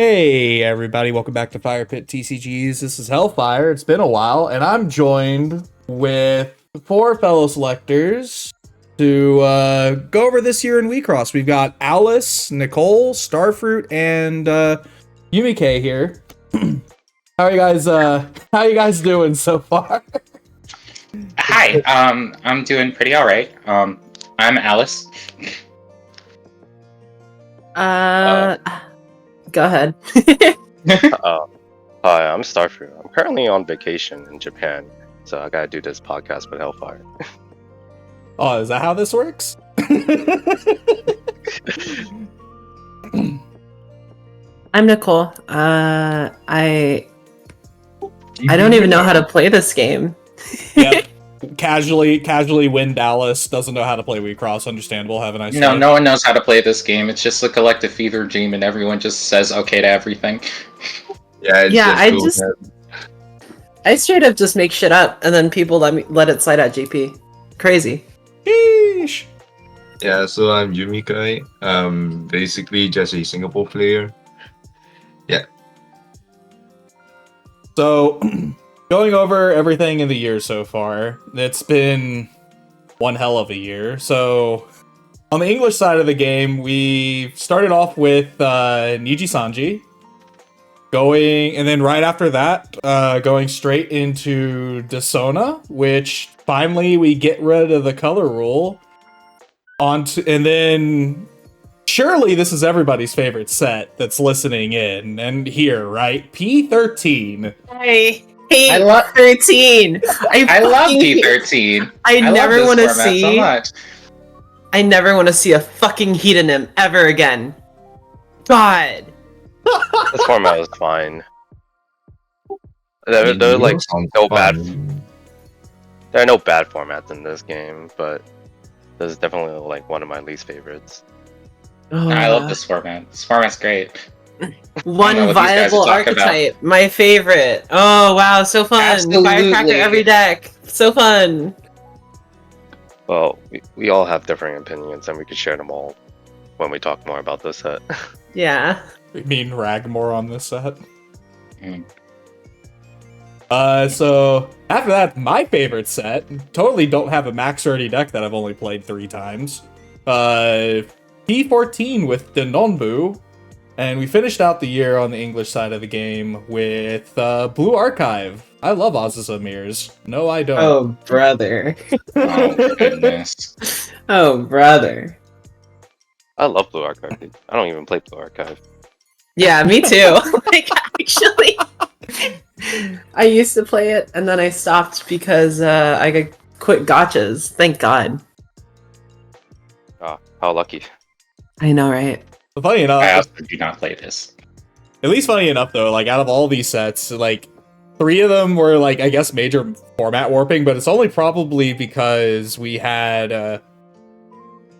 Hey everybody, welcome back to Fire Pit TCGs. This is Hellfire. It's been a while, and I'm joined with four fellow selectors to go over this year in WiXoss. We've got Alice, Nicole, Starfruit, and Yumikae here. How are you guys doing so far? Hi, I'm doing pretty alright. I'm Alice. Go ahead. Hi, I'm Starfruit. I'm currently on vacation in Japan, so I gotta do this podcast with Hellfire. Oh, is that how this works? I'm Nicole. I don't even know how to play this game. Yep. Casually win Dallas, doesn't know how to play WiXoss, understandable, have a nice No, day. no one knows how to play this game. It's just a collective fever dream, and everyone just says okay to everything. I straight up just make shit up, and then people let it slide at GP. Crazy. Sheesh. Yeah, so I'm Yumikae. Basically just a Singapore player. Yeah. So, going over everything in the year so far, it's been one hell of a year. So, on the English side of the game, we started off with Niji Sanji, and then right after that, going straight into Desona, which finally we get rid of the color rule. And then surely this is everybody's favorite set that's listening in and here, right? P13. I hate I love 13. I love P13. I never love want this to format see. so much. I never want to see a fucking hedonym ever again. God. This format is fine. There are like no bad. There are no bad formats in this game, but this is definitely like one of my least favorites. I love this format. This format's great. One I don't know what these guys viable are talking about. archetype. My favorite. Oh wow, so fun. Absolutely. Firecracker every deck. So fun. Well, we all have differing opinions, and we could share them all when we talk more about this set. Yeah. I mean, Ragmore on this set. Mm. So after that, my favorite set, totally don't have a max 30 deck that I've only played 3 times. P14 with Denonbu, and we finished out the year on the English side of the game with Blue Archive. I love Alicesavior. No, I don't. Oh brother. Oh goodness. Oh brother. I love Blue Archive. Dude. I don't even play Blue Archive. Yeah, me too. Like actually, I used to play it and then I stopped because I got quit gotchas. Thank God. Oh, how lucky. I know, right? Funny enough, I also do not play this. at least funny enough though, like out of all these sets, like 3 of them were like, I guess, major format warping, but it's only probably because we had at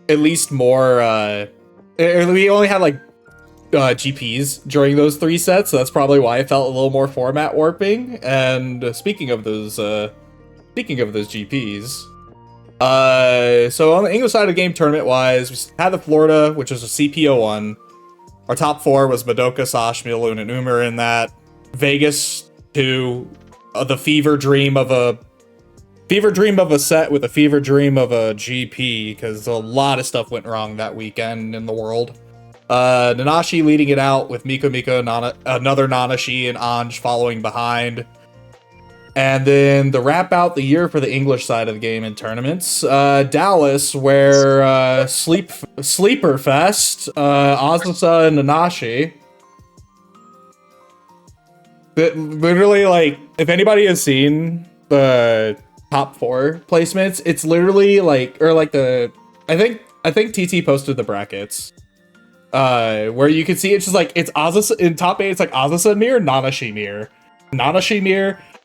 least more we only had like GPs during those 3 sets, so that's probably why it felt a little more format warping. And speaking of those GPs, so on the English side of the game, tournament wise, we had the Florida, which was a CPO1. Our top 4 was Madoka, Sash, Miloon, and Umar in that. Vegas 2, the fever dream of a set with a fever dream of a GP, because a lot of stuff went wrong that weekend in the world. Nanashi leading it out with Miko, another Nanashi, and Anj following behind. And then the wrap out the year for the English side of the game in tournaments, Dallas, where Sleeper Fest, Azusa and Nanashi. But literally, like, if anybody has seen the top 4 placements, it's literally like, or like I think TT posted the brackets. Where you can see it's just like, it's Azusa in top 8, it's like Azusa Mir, Nanashi Mir.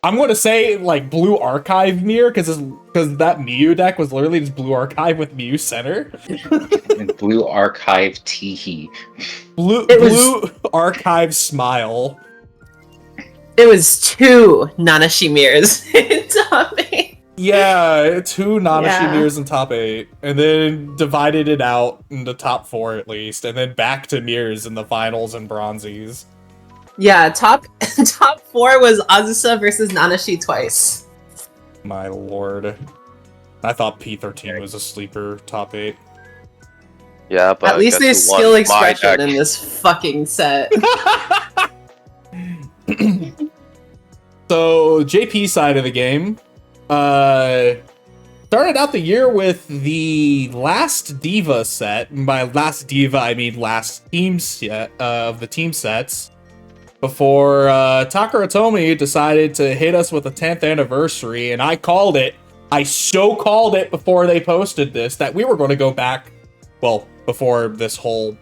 I'm going to say like Blue Archive Mir, because that Mew deck was literally just Blue Archive with Mew center. And Blue Archive Teehee. Blue Archive Smile. It was 2 Nanashi mirrors in top 8. Yeah, 2 Nanashi Mirs in top 8, and then divided it out into top 4 at least, and then back to Mirs in the finals and bronzies. Yeah, top 4 was Azusa versus Nanashi twice. My lord. I thought P13 was a sleeper top 8. Yeah, but At least guess there's who won? skill My expression deck. in this fucking set. So, JP side of the game, started out the year with the last Diva set. And by last Diva, I mean last team set of the team sets. Before Takara Tomy decided to hit us with a 10th anniversary, and I called it. I so called it before they posted this that we were going to go back. Well, before this whole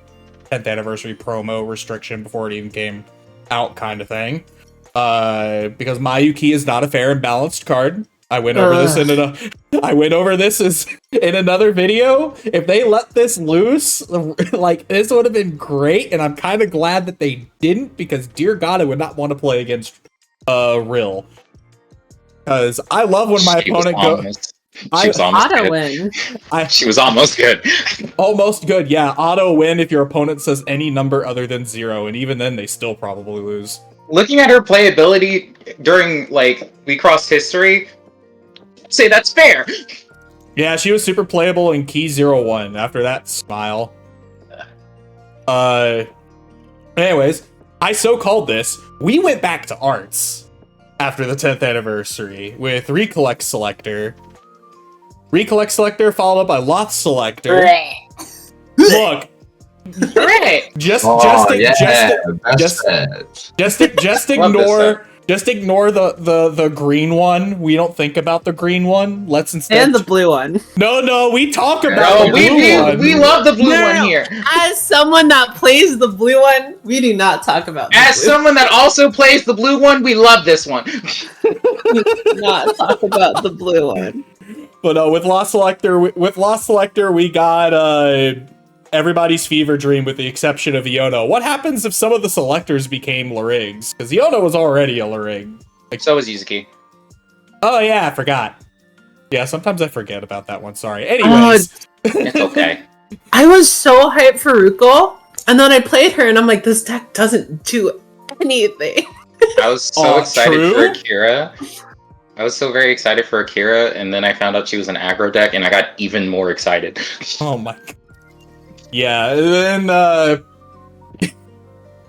10th anniversary promo restriction, before it even came out, kind of thing. Because Mayuki is not a fair and balanced card. I went over this in another video. If they let this loose, like, this would have been great, and I'm kind of glad that they didn't, because dear God, I would not want to play against Rill. Because I love when my opponent goes. She was almost Auto good. win. She was almost good. Almost good, yeah. Auto win if your opponent says any number other than 0, and even then they still probably lose. Looking at her playability during, like, WiXoss history, I'd say that's fair. Yeah, she was super playable in Key 01. After that, smile. Anyways, I so called this. We went back to arts after the 10th anniversary with Recollect Selector. Recollect Selector followed up by Loth Selector. Look, Hooray! just Best ignore the green one. We don't think about the green one. Let's instead And the blue one. No, we talk about No, the we blue do. one. We love the blue No, one no. here. As someone that plays the blue one, we do not talk about the As blue. someone that also plays the blue one, we love this one. We do not talk about the blue one. But with Lost Selector, we got everybody's fever dream with the exception of Iono. What happens if some of the selectors became Larigs? Because Iono was already a Larig. So is Yuzuki. Oh yeah, I forgot. Yeah, sometimes I forget about that one. Sorry. Anyways, It's okay. I was so hyped for Ruko, and then I played her, and I'm like, this deck doesn't do anything. I was so excited true? for Akira. I was so very excited for Akira, and then I found out she was an aggro deck, and I got even more excited. oh my. Yeah, and then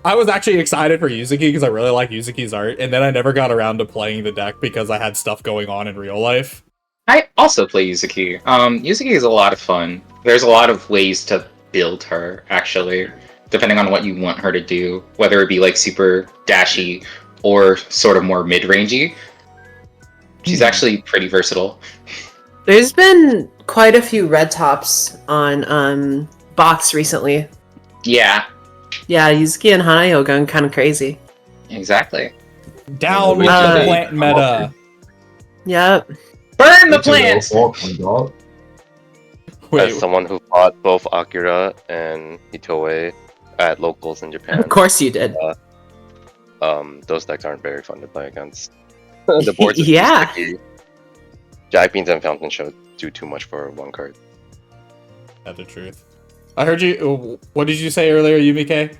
I was actually excited for Yuzuki because I really like Yuzuki's art, and then I never got around to playing the deck because I had stuff going on in real life. I also play Yuzuki. Yuzuki is a lot of fun. There's a lot of ways to build her, actually, depending on what you want her to do, whether it be like super dashy or sort of more mid-rangey. She's actually pretty versatile. There's been quite a few red tops on box recently. Yeah, Yeah, Yuzuki and Hanayo going kind of crazy. exactly. Down with the plant meta. Yep. Burn the plants! Wait, As someone who fought both Akira and Itoe at locals in Japan, Of course you did. those decks aren't very fun to play against. The boards are too Yeah. sticky. Jack Beans and Fountain Show do too much for one card. that's the truth. I heard you. What did you say earlier, Yumikae?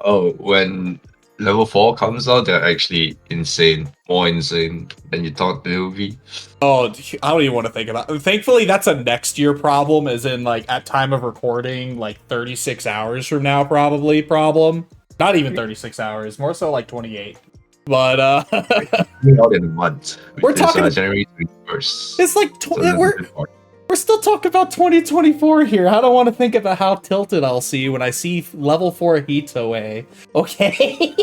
Oh, when level 4 comes out, they're actually insane. More insane than you thought they would be. Oh, I don't even want to think about it. Thankfully, that's a next year problem, as in, like, at time of recording, like, 36 hours from now, probably, problem. Not even 36 hours, more so like 28. But, Coming out in a month. We're which is, talking- January 21st. it's like, So that's a we're bit hard. still talking about 2024 here. I don't want to think about how tilted I'll see when I see level 4 Hitoe. Okay?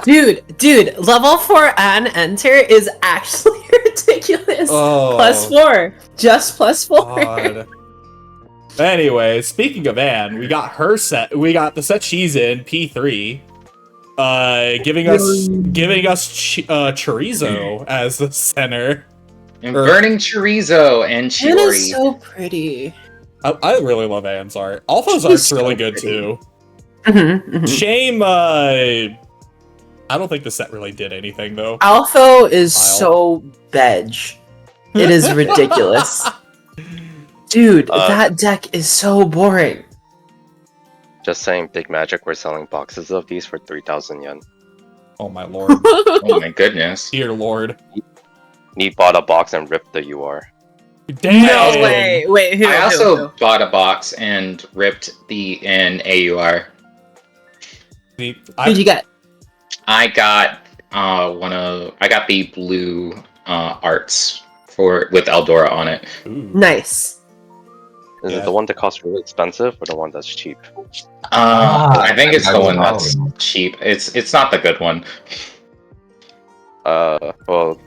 Dude, level 4 and enter is actually ridiculous. Oh. +4. Just +4. God. Anyway, speaking of Anne, we got her set. We got the set she's in, P3, giving us Chorizo as the center. And burning chorizo and It is Chiori. so pretty. I really love Anne's art. Alpha's She's art's so really good pretty. too. Mhm, mhm. Shame. I don't think the set really did anything though. Alpha is Smile. so veg. It is ridiculous. Dude, Uh, that deck is so boring. Just saying, Big Magic, we're selling boxes of these for 3,000 yen. Oh my lord. Oh my goodness. Dear lord. Need bought a box and ripped the UR. Dang. No way. Wait, who? I who, also who? bought a box and ripped the AUR. Who'd you get? I got I got the blue arts with Eldora on it. Ooh. Nice. Is Yeah. it the one that costs really expensive or the one that's cheap? I think it's the one that that's one. cheap. It's not the good one. Well,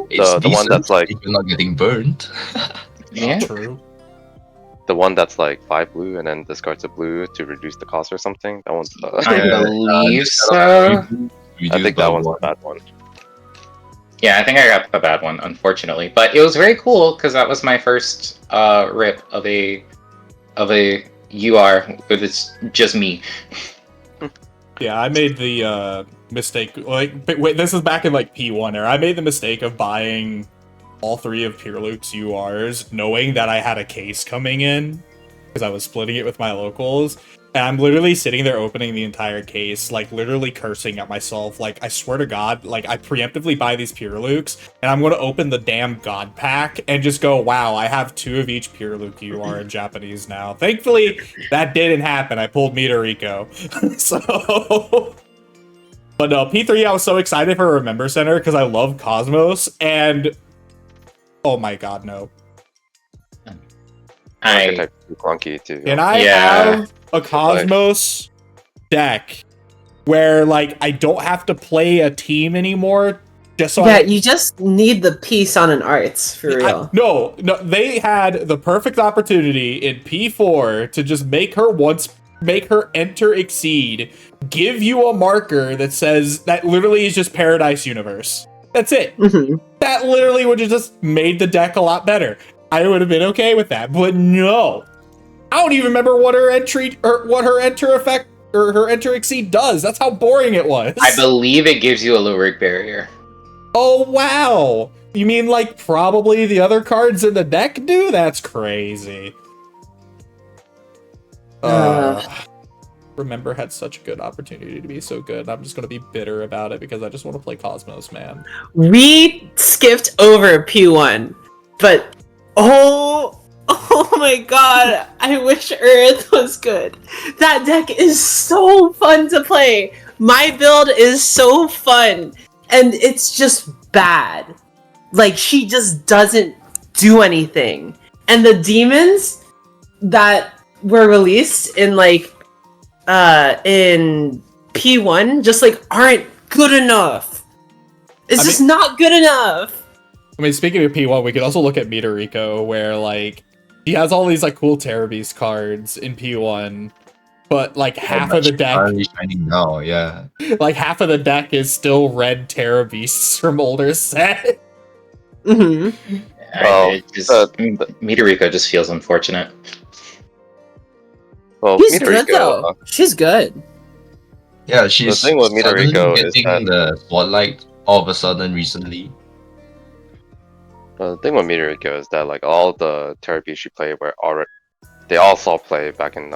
It's the one decent that's like if you're not getting burned. Yeah. True. the one that's like 5 blue and then discards a blue to reduce the cost or something. That one's. I Yeah, believe just kind of so. I think that one's the bad one. Yeah, I think I got the bad one, unfortunately. But it was very cool because that was my first rip of a UR with it's just me. Yeah, I made the mistake. Wait, this is back in like P1 era. I made the mistake of buying all 3 of Pure Luke's URs, knowing that I had a case coming in because I was splitting it with my locals. And I'm literally sitting there opening the entire case, like literally cursing at myself. Like, I swear to God, like I preemptively buy these Pure Lukes, and I'm gonna open the damn God Pack and just go, wow, I have 2 of each Pure Luke UR in Japanese now. Thankfully, that didn't happen. I pulled Midoriko. So... But no, P3, I was so excited for Remember Center because I love Cosmos, and... Oh my god, no. Archetype is clunky too. And I Yeah. have a Cosmos deck where, like, I don't have to play a team anymore just so Yeah, you just need the piece on an arts, for real. No, they had the perfect opportunity in P4 to just make her enter exceed, give you a marker that says that literally is just Paradise Universe. That's it. Mhm. That literally would have just made the deck a lot better. I would have been okay with that, but no. I don't even remember what her entry or what her enter effect or her enter exceed does. That's how boring it was. I believe it gives you a lyric barrier. Oh wow. You mean like probably the other cards in the deck do? That's crazy. Remember had such a good opportunity to be so good. I'm just gonna be bitter about it because I just want to play Cosmos, man. We skipped over P1, but oh my god, I wish Earth was good. That deck is so fun to play. My build is so fun, and it's just bad. Like, she just doesn't do anything. And the demons that were released in like in P1 just like aren't good enough. It's just not good enough. I mean, speaking of P1, we could also look at Midoriko, where like he has all these like cool Terra Beast cards in P1, but like half of the deck, Finally shining now, yeah. like half of the deck is still red Terra Beasts from older set. Hmm. Well, Midoriko just feels unfortunate. Well, She's Midoriko, good though. She's good. Yeah, she's thing with suddenly Midoriko is getting the spotlight all of a sudden recently. the thing with Midoriko is that like all the therapies she played were already, they all saw play back in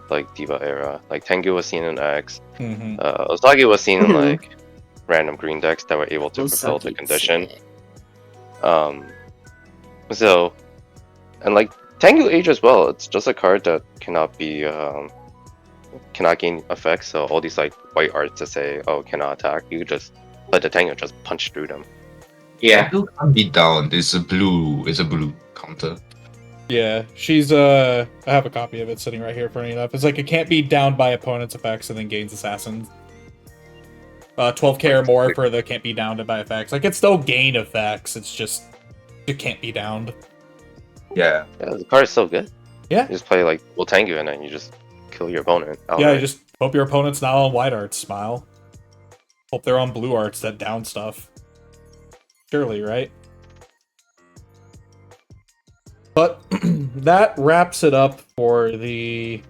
like Diva era. Like Tengu was seen in X, Mm-hmm. Osagi was seen in Mhm. like random green decks that were able to fulfill the condition. So, and like Tengu Age as well, it's just a card that cannot be cannot gain effects. So all these like white arts to say, oh, cannot attack, you just let the Tengu just punch through them. Yeah. Blue can't be down. It's a blue counter. Yeah, she's I have a copy of it sitting right here, funny enough. It's like it can't be downed by opponent's effects and then gains assassins. 12k or more for the can't be downed by effects. Like, it still gain effects, it's just it can't be downed. Yeah. Yeah, the card is so good. Yeah. You just play like Tengu and then you just kill your opponent. Yeah, outright. you just hope your opponent's not on white arts, smile. Hope they're on blue arts that down stuff. Surely, right? But that wraps it up for the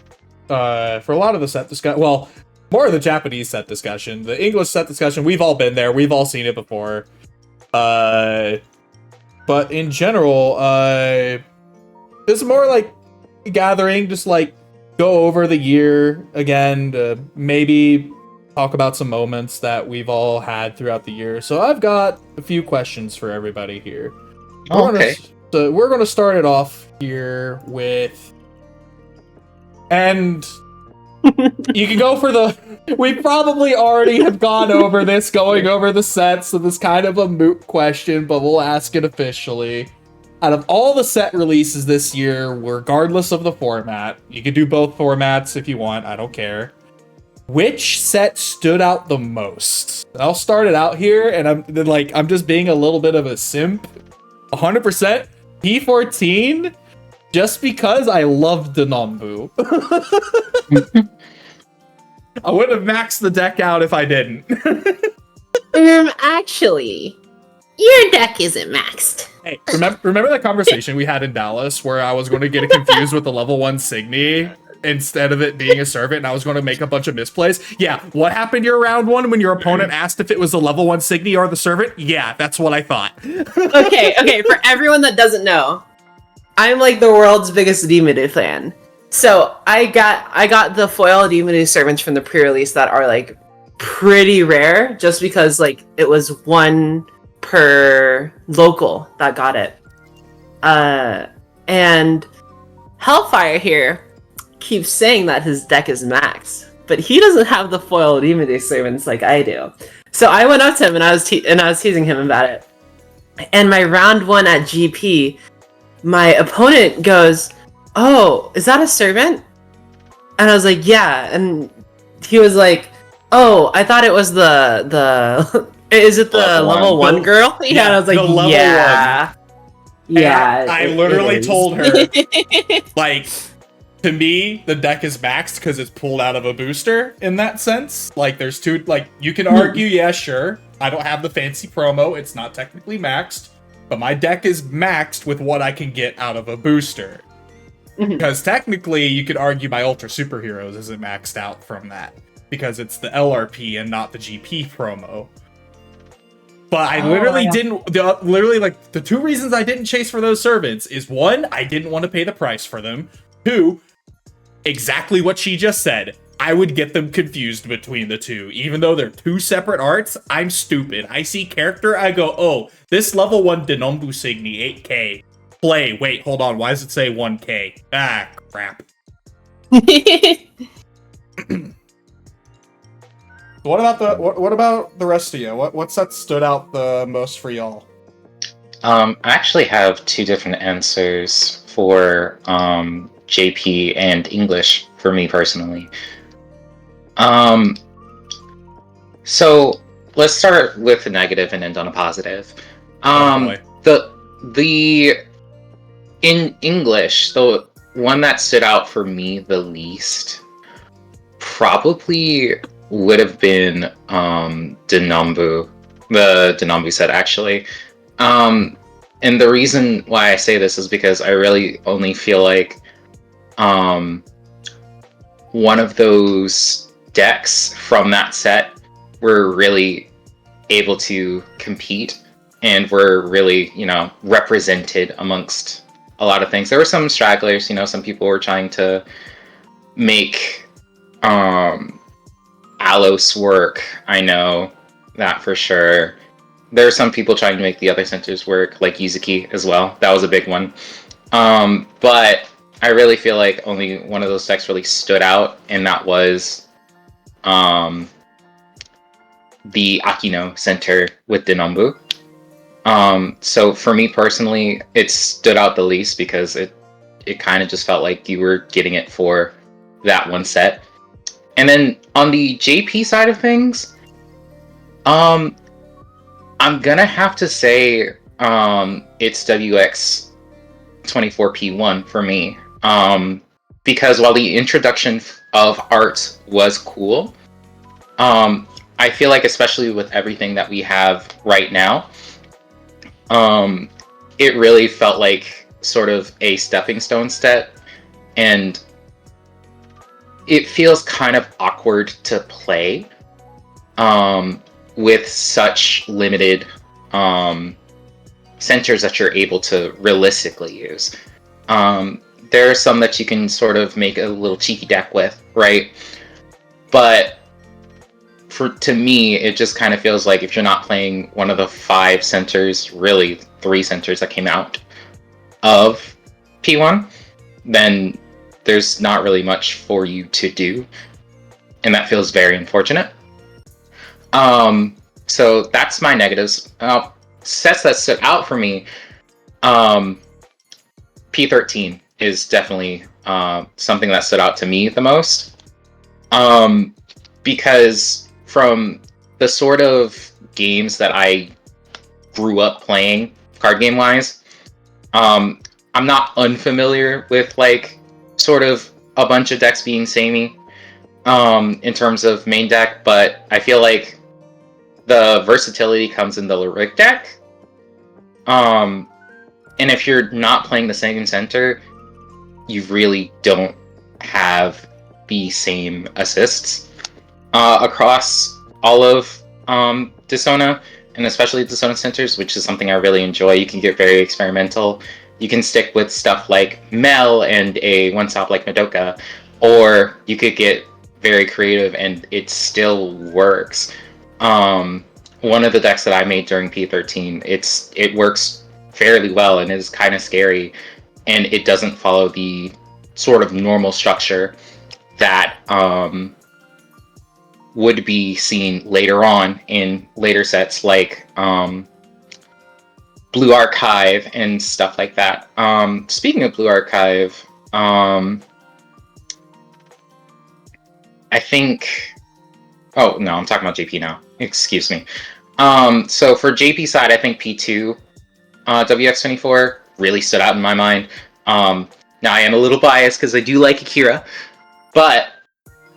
for a lot of the set discussion. Well, more of the Japanese set discussion. The English set discussion, we've all been there. We've all seen it before. But in general, it's more like a gathering, just like go over the year again to maybe talk about some moments that we've all had throughout the year. So I've got a few questions for everybody here. Okay. We're going to start it off here with, and you can go for the. We probably already have gone over this, going over the sets, so this kind of a moot question, but we'll ask it officially. Out of all the set releases this year, regardless of the format, you can do both formats if you want, I don't care. Which set stood out the most? I'll start it out here, and I'm just being a little bit of a simp. 100% P14, just because I love Denombu. I would have maxed the deck out if I didn't. Actually, your deck isn't maxed. Hey, remember that conversation we had in Dallas where I was going to get it confused with the level 1 Signy instead of it being a servant, and I was going to make a bunch of misplays? Yeah, what happened your round 1 when your opponent asked if it was the level 1 Signy or the servant? Yeah, that's what I thought. Okay, for everyone that doesn't know, I'm like the world's biggest Demonu fan. So I got the foil Demonu servants from the pre-release that are like pretty rare, just because like it was one per local that got it. And Hellfire here keeps saying that his deck is maxed, but he doesn't have the foil Demonu servants like I do. So I went up to him and I was teasing him about it. And my round 1 at GP, my opponent goes, "Oh, is that a servant?" And I was like, "Yeah." And he was like, "Oh, I thought it was the is it the level 1 girl?" Yeah, and I was like, "Yeah." Yeah. I literally told her, like, to me, the deck is maxed because it's pulled out of a booster in that sense. Like, there's two, like, you can argue, yeah, sure, I don't have the fancy promo, it's not technically maxed, but my deck is maxed with what I can get out of a booster. Because technically, you could argue my Ultra Superheroes isn't maxed out from that, because it's the LRP and not the GP promo. But I literally like, the two reasons I didn't chase for those servants is, 1, I didn't want to pay the price for them. 2, exactly what she just said. I would get them confused between the two. Even though they're two separate arts, I'm stupid. I see character, I go, oh, this level 1 Denombu Signy, 8k. Play. Wait, hold on. Why does it say 1k? Ah, crap. What about the rest of you? What set stood out the most for y'all? I actually have 2 different answers for JP and English for me personally. So let's start with the negative and end on a positive. The in English, the one that stood out for me the least probably would have been Denombu, the Denombu set actually. And the reason why I say this is because I really only feel like one of those decks from that set were really able to compete and were really, represented amongst a lot of things. There were some stragglers, some people were trying to make Alos work. I know that for sure. There are some people trying to make the other centers work, like Yumikae as well. That was a big one. But I really feel like only one of those decks really stood out, and that was the Akino center with Denombu. So for me personally, it stood out the least because it kind of just felt like you were getting it for that one set. And then on the JP side of things, I'm gonna have to say it's WX24P1 for me. Because while the introduction of art was cool, I feel like especially with everything that we have right now, it really felt like sort of a stepping stone set, and it feels kind of awkward to play with such limited centers that you're able to realistically use. there are some that you can sort of make a little cheeky deck with, right? But to me, it just kind of feels like if you're not playing one of the 5 centers, really 3 centers that came out of P1, then there's not really much for you to do, and that feels very unfortunate. So that's my negatives. Sets that stood out for me, P13 is definitely something that stood out to me the most, because from the sort of games that I grew up playing, card game wise, I'm not unfamiliar with like sort of a bunch of decks being samey in terms of main deck, but I feel like the versatility comes in the Lyric deck. And if you're not playing the same center, you really don't have the same assists across all of Dissona, and especially Dissona centers, which is something I really enjoy. You can get very experimental. You can stick with stuff like Mel and a one-stop like Madoka, or you could get very creative and it still works. One of the decks that I made during P13, it works fairly well and is kind of scary, and it doesn't follow the sort of normal structure that would be seen later on in later sets like Blue Archive and stuff like that. Speaking of Blue Archive, I think... Oh, no, I'm talking about JP now. Excuse me. So for JP side, I think P2 WX24 really stood out in my mind. Now, I am a little biased because I do like Akira, but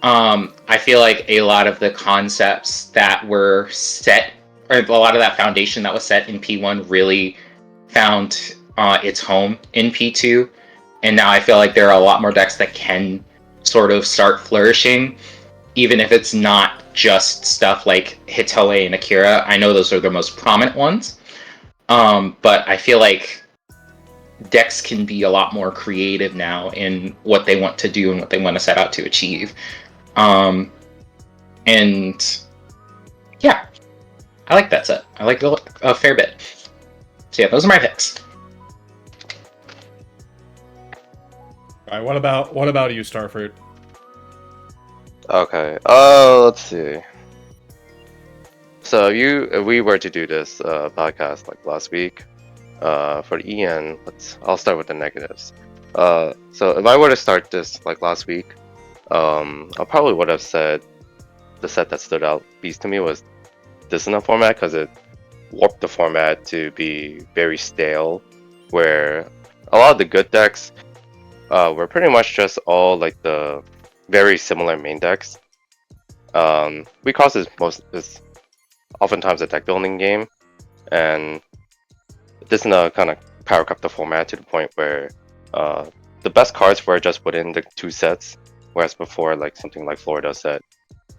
I feel like a lot of the concepts that were set, or a lot of that foundation that was set in P1 really found its home in P2, and now I feel like there are a lot more decks that can sort of start flourishing, even if it's not just stuff like Hitoe and Akira. I know those are the most prominent ones, but I feel like decks can be a lot more creative now in what they want to do and what they want to set out to achieve. And yeah, I like that set. I like it a fair bit. So yeah, those are my picks. All right, what about you, Starfruit? Okay. Let's see. So if we were to do this podcast like last week, for the EN, I'll start with the negatives. So if I were to start this like last week, I probably would have said the set that stood out least to me was Dissonant format, because it warped the format to be very stale, where a lot of the good decks were pretty much just all like the very similar main decks. WiXoss is oftentimes a deck building game, and Dissonant kind of power cupped the format to the point where the best cards were just within the 2 sets, whereas before, like something like Florida set,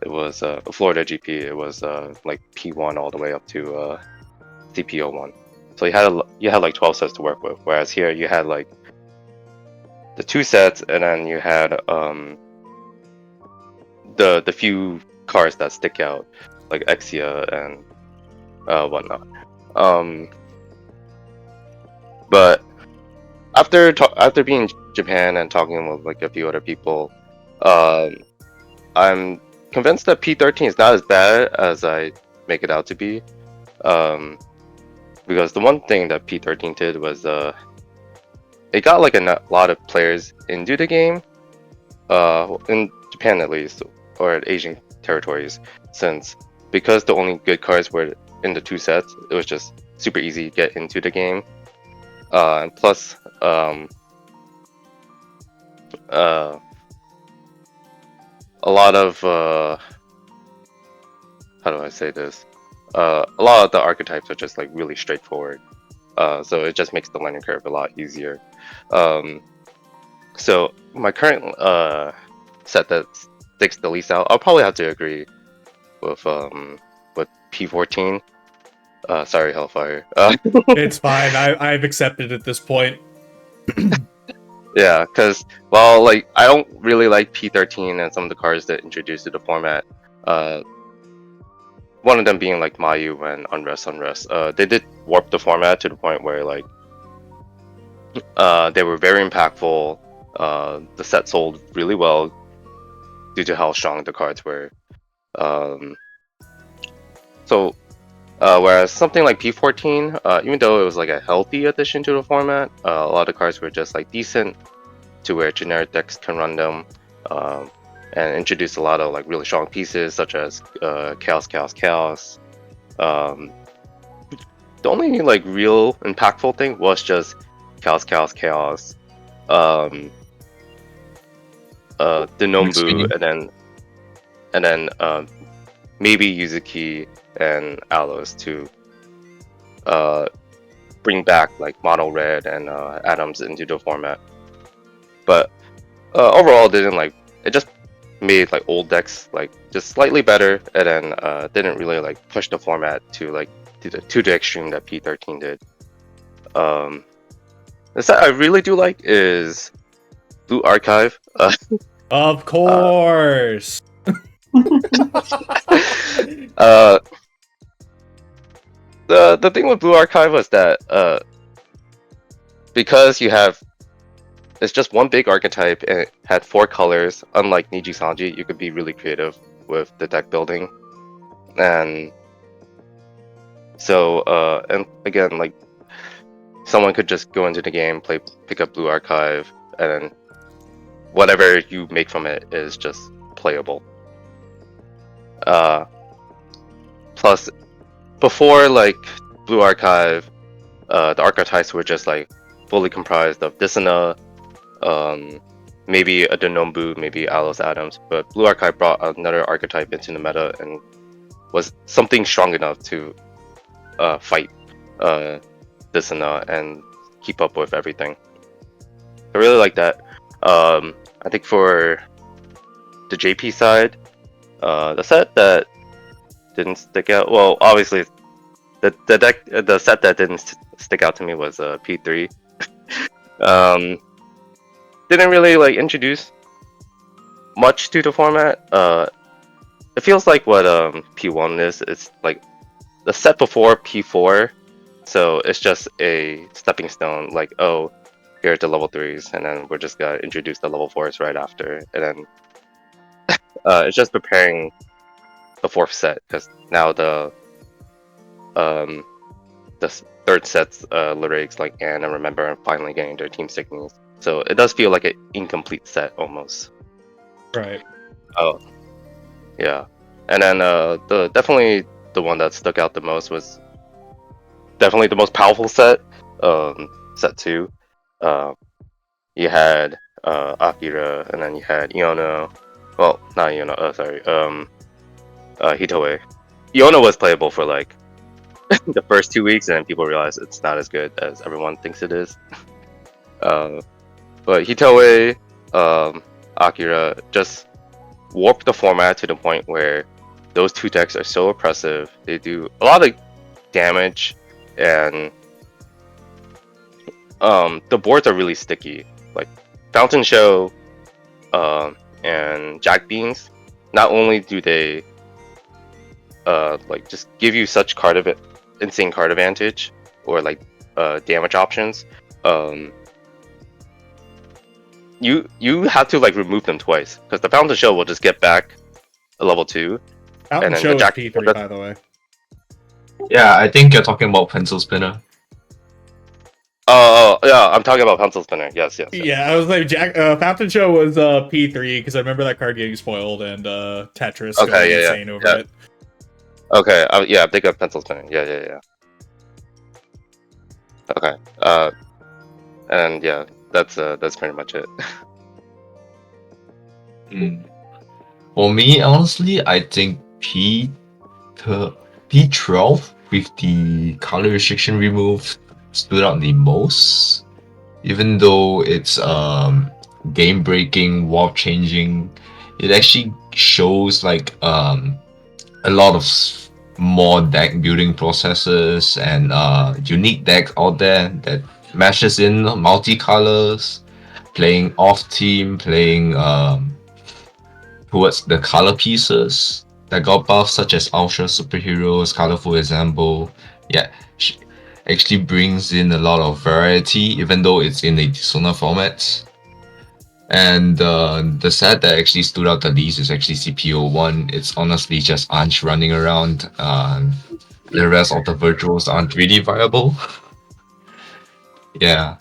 it was Florida GP, it was like P1 all the way up to CP01. So you had like 12 sets to work with, whereas here you had like the 2 sets, and then you had the few cards that stick out, like Exia and whatnot. But after being in Japan and talking with like a few other people, I'm convinced that P13 is not as bad as I make it out to be. Because the one thing that P13 did was it got like a lot of players into the game, in Japan at least, or Asian territories, because the only good cards were in the 2 sets, it was just super easy to get into the game. And plus, a lot of how do I say this? A lot of the archetypes are just like really straightforward, so it just makes the learning curve a lot easier. So my current set that sticks the least out, I'll probably have to agree with P14. Sorry, Hellfire. It's fine. I've accepted at this point. Yeah, because well, like I don't really like P13 and some of the cards that introduced to the format. One of them being like Mayu and Unrest. They did warp the format to the point where like they were very impactful. The set sold really well due to how strong the cards were. Um, so whereas something like P14, even though it was like a healthy addition to the format, a lot of cards were just like decent to where generic decks can run them, and introduce a lot of like really strong pieces such as Chaos. Um, the only like real impactful thing was just Chaos. Um, the Nombu, and then maybe Yuzuki and Alos to bring back like Mono Red and Atoms into the format. But overall, didn't like it. Just made like old decks like just slightly better, and then didn't really like push the format to like to the extreme that P13 did. The set I really do like is Blue Archive. Of course. The thing with Blue Archive was that because it's just one big archetype and it had 4 colors. Unlike Niji Sanji, you could be really creative with the deck building, and so and again, like someone could just go into the game, pick up Blue Archive, and then whatever you make from it is just playable. Plus, before like Blue Archive, the archetypes were just like fully comprised of Disana, maybe a Denombu, maybe Alos Atoms, but Blue Archive brought another archetype into the meta and was something strong enough to fight Disana and keep up with everything. I really like that. I think for the JP side, the set that didn't stick out, well, obviously the set that didn't stick out to me was P3. Didn't really like introduce much to the format. It feels like what P1 is. It's like the set before P4, so it's just a stepping stone. Like, oh, here are the level 3s, and then we're just gonna introduce the level 4s right after, and then it's just preparing the 4th set because now the third set's lyrics like Anne and Remember are finally getting their team signals. So it does feel like an incomplete set almost. Right. Oh, yeah. And then definitely the one that stuck out the most was definitely the most powerful set, set 2. You had Akira, and then you had Iono. Well, not Iono. Sorry. Hitoe. Iono was playable for like the first 2 weeks, and then people realized it's not as good as everyone thinks it is. But Hitoe, Akira just warped the format to the point where those 2 decks are so oppressive. They do a lot of damage, and the boards are really sticky. Like Fountain Show and Jack Beans, not only do they like just give you such insane card advantage or like damage options, you have to like remove them twice because the Fountain Show will just get back a level 2. Fountain and then Show the is Jack P3, by the way. Yeah, I think you're talking about Pencil Spinner. Oh yeah, I'm talking about Pencil Spinner. Yes. Yeah, I was like, Fountain Show was P3 because I remember that card getting spoiled and Tetris going insane over it. Okay, yeah, big up Pencil Spinner. Yeah. Okay, and yeah, that's pretty much it. For me, honestly, I think P12 with the color restriction removed stood out the most, even though it's game breaking, warp changing. It actually shows like a lot of more deck building processes and unique decks out there that meshes in multicolors. playing off team, playing towards the color pieces that got buffed, such as Ultra Superheroes, Colorful Example. Yeah, actually brings in a lot of variety, even though it's in a Dishonored format. And the set that actually stood out the least is actually CPO1. It's honestly just Anch running around. The rest of the virtuals aren't really viable. Yeah.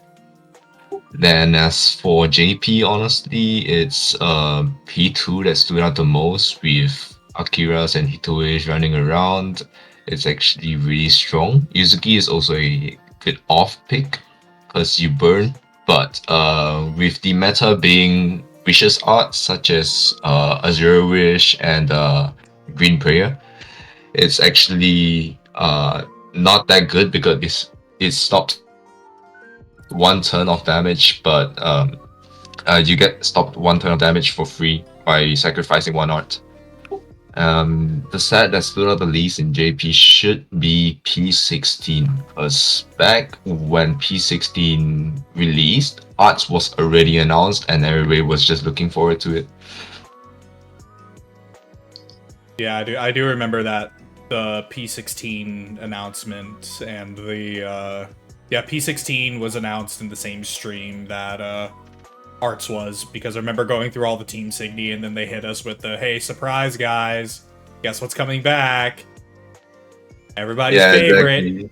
Then as for JP, honestly, it's P2 that stood out the most with Akira's and Hitoe's running around. It's actually really strong. Yuzuki is also a good off pick because you burn, but with the meta being vicious arts such as Azure Wish and Green Prayer, it's actually not that good because it stops one turn of damage, but you get stopped one turn of damage for free by sacrificing one art. The set that stood out the least in JP should be P16, because back when P16 released, arts was already announced and everybody was just looking forward to it. Yeah, I do remember that the P16 announcement and the P16 was announced in the same stream that Arts was, because I remember going through all the Team Signy and then they hit us with the, hey, surprise guys, guess what's coming back? Everybody's favorite.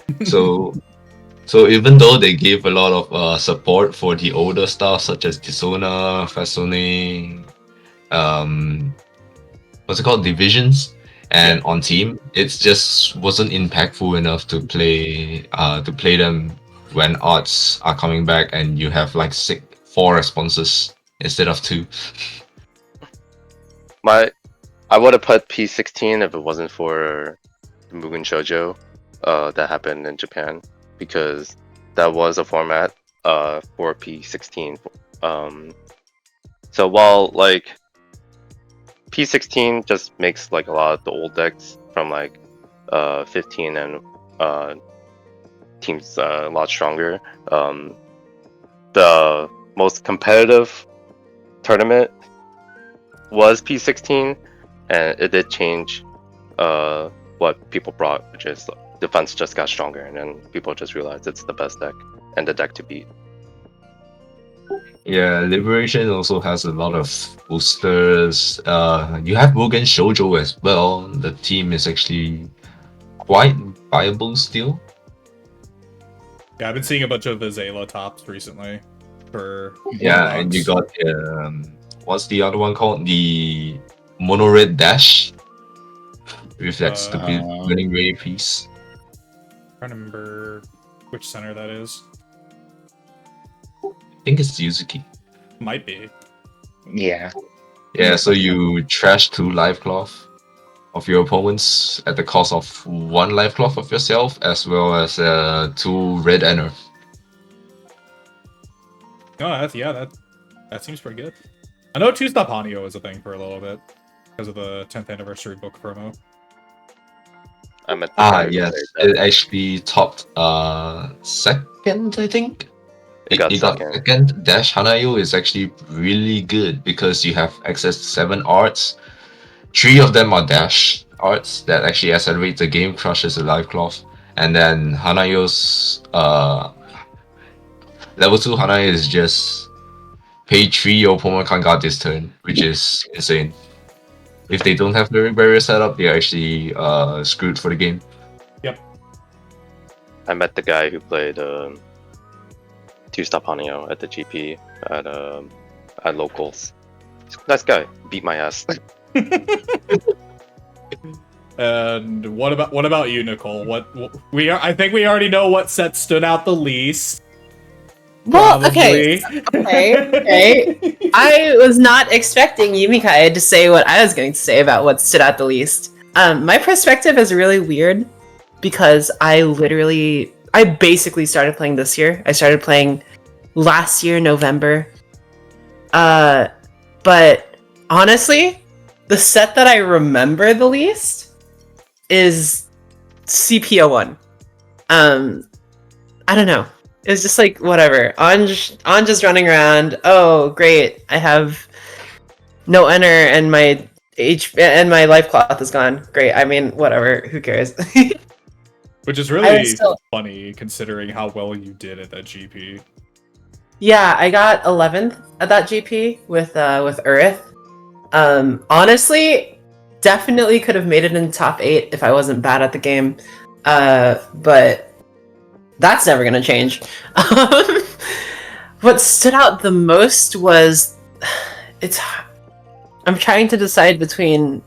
Exactly. So even though they gave a lot of support for the older stuff such as Dishonored, Fasone, what's it called, Divisions, and on Team, it just wasn't impactful enough to play them when arts are coming back and you have like 4 responses instead of 2. I would have put P16 if it wasn't for the Mugen Shoujo that happened in Japan, because that was a format for P16. So while like P16 just makes like a lot of the old decks from like 15 and teams a lot stronger. The most competitive tournament was P16, and it did change what people brought, which is defense just got stronger, and then people just realized it's the best deck and the deck to beat. Yeah, Liberation also has a lot of boosters. You have Mugen Shoujo as well. The team is actually quite viable still. Yeah, I've been seeing a bunch of the Zayla tops recently for Yeah, and you got what's the other one called? The Mono Red Dash with that stupid winning ray piece. I'm trying to remember which center that is. I think it's Yuzuki. Might be. Yeah. Yeah, so you trash 2 life cloth of your opponents at the cost of 1 life cloth of yourself, as well as 2 red enter. Oh, that seems pretty good. I know 2-stop Hanyo was a thing for a little bit because of the 10th anniversary book promo. Yes, it actually topped second, I think. It got second. Dash Hanayo is actually really good because you have access to 7 arts. 3 of them are dash arts that actually accelerate the game, crushes the life cloth, and then Hanayo's level 2 Hanayo is just pay 3, your opponent can't guard this turn, which is insane. If they don't have the barrier set up, they're actually screwed for the game. Yep. I met the guy who played 2-stop Hanyo at the GP at locals. Nice guy. Beat my ass. And what about you, Nicole? I think we already know what set stood out the least. Well, Probably. okay. I was not expecting Yumikae to say what I was going to say about what stood out the least. My perspective is really weird because I basically started playing this year. I started playing last year, November. But honestly, the set that I remember the least is CPO1. I don't know. It was just like whatever. Anja's running around. Oh, great! I have no enter and my my life cloth is gone. Great. I mean, whatever. Who cares? Which is I really was still- funny considering how well you did at that GP. Yeah, I got 11th at that GP with Earth. Honestly, definitely could have made it in top 8 if I wasn't bad at the game. But that's never gonna change. What stood out the most was I'm trying to decide between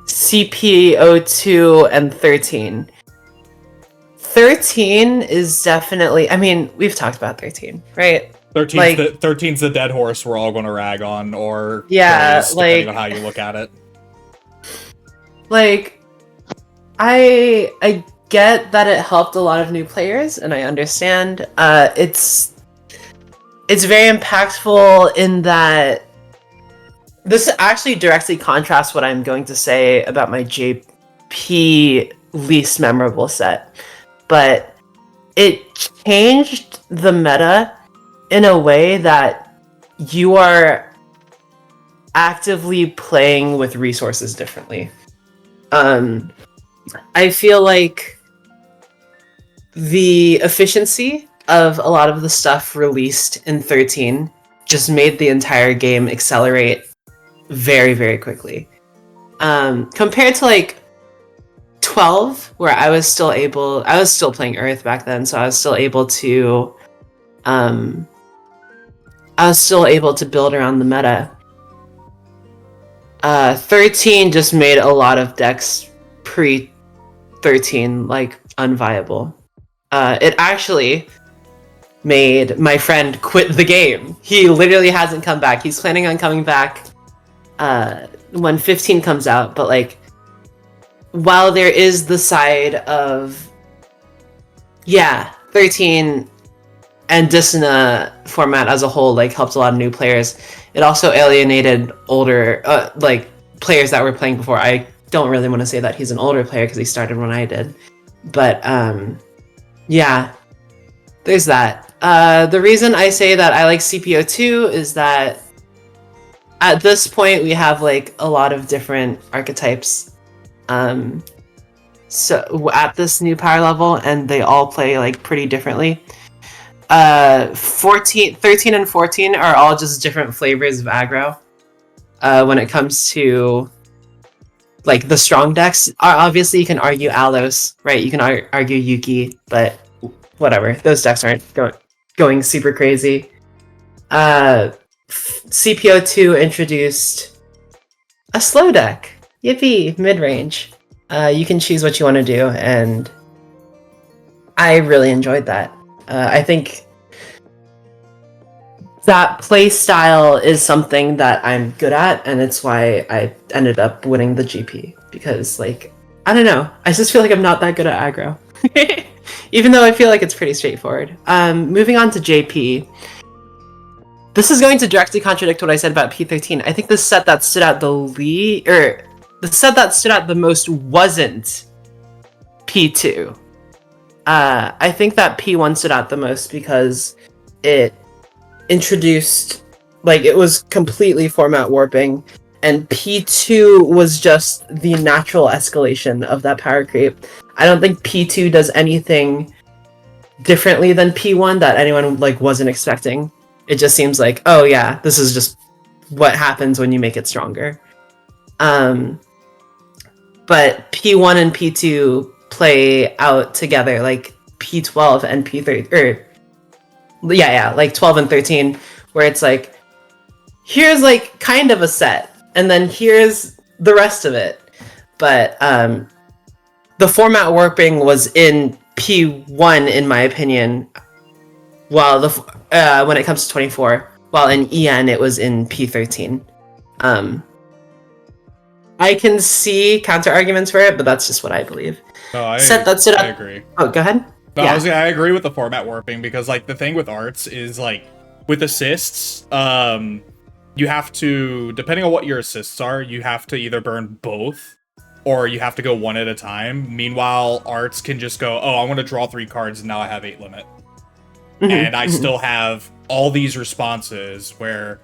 CP02 and 13. 13 is definitely, I mean, we've talked about 13, right? 13's the dead horse we're all going to rag on, or yeah, praise, depending on how you look at it. Like, I get that it helped a lot of new players, and I understand. It's very impactful in that this actually directly contrasts what I'm going to say about my JP least memorable set. But it changed the meta in a way that you are actively playing with resources differently. I feel like the efficiency of a lot of the stuff released in 13 just made the entire game accelerate very, very quickly. Compared to like 12, where I was still playing Earth back then, so I was still able to build around the meta. 13 just made a lot of decks pre-13 like unviable. It actually made my friend quit the game. He literally hasn't come back. He's planning on coming back when 15 comes out, but like, while there is the side of 13 and Dissona format as a whole like helped a lot of new players, it also alienated older like players that were playing before. I don't really want to say that he's an older player because he started when I did, but yeah, there's that. The reason I say that I like CPO2 is that at this point we have like a lot of different archetypes so at this new power level, and they all play like pretty differently. 13 and 14 are all just different flavors of aggro. When it comes to like the strong decks, obviously you can argue Alos, right? You can argue Yuki, but whatever. Those decks aren't going super crazy. CPO2 introduced a slow deck. Yippee, mid-range. You can choose what you want to do, and I really enjoyed that. I think that play style is something that I'm good at, and it's why I ended up winning the GP. Because, like, I don't know. I just feel like I'm not that good at aggro. Even though I feel like it's pretty straightforward. Moving on to JP. This is going to directly contradict what I said about P13. I think the set that stood out the set that stood out the most wasn't P2. I think that P1 stood out the most because it introduced, like, it was completely format warping, and P2 was just the natural escalation of that power creep. I don't think P2 does anything differently than P1 that anyone like wasn't expecting. It just seems like, oh yeah, this is just what happens when you make it stronger. But P1 and P2 play out together, like P12 and P13, like 12 and 13, where it's like, here's like kind of a set, and then here's the rest of it. But the format warping was in P1, in my opinion, while when it comes to 24, while in EN it was in P13. I can see counter arguments for it, but that's just what I believe. No, I agree. Oh, go ahead. No, yeah. I agree with the format warping, because like the thing with arts is like with assists, you have to, depending on what your assists are, you have to either burn both or you have to go one at a time. Meanwhile, arts can just go, oh, I want to draw 3 cards and now I have 8 limit. and I still have all these responses where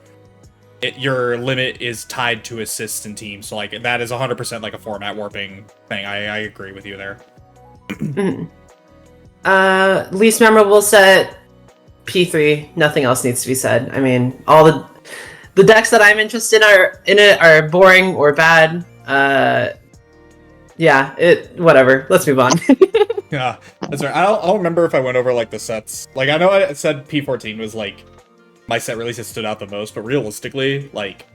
your limit is tied to assists in teams. So like that is 100% like a format warping thing. I agree with you there. Least memorable set, P3. Nothing else needs to be said. I mean, all the decks that I'm interested in it are boring or bad. Yeah, whatever. Let's move on. Yeah, that's right. I don't remember if I went over like the sets. Like I know I said P14 was like my set release that stood out the most, but realistically, like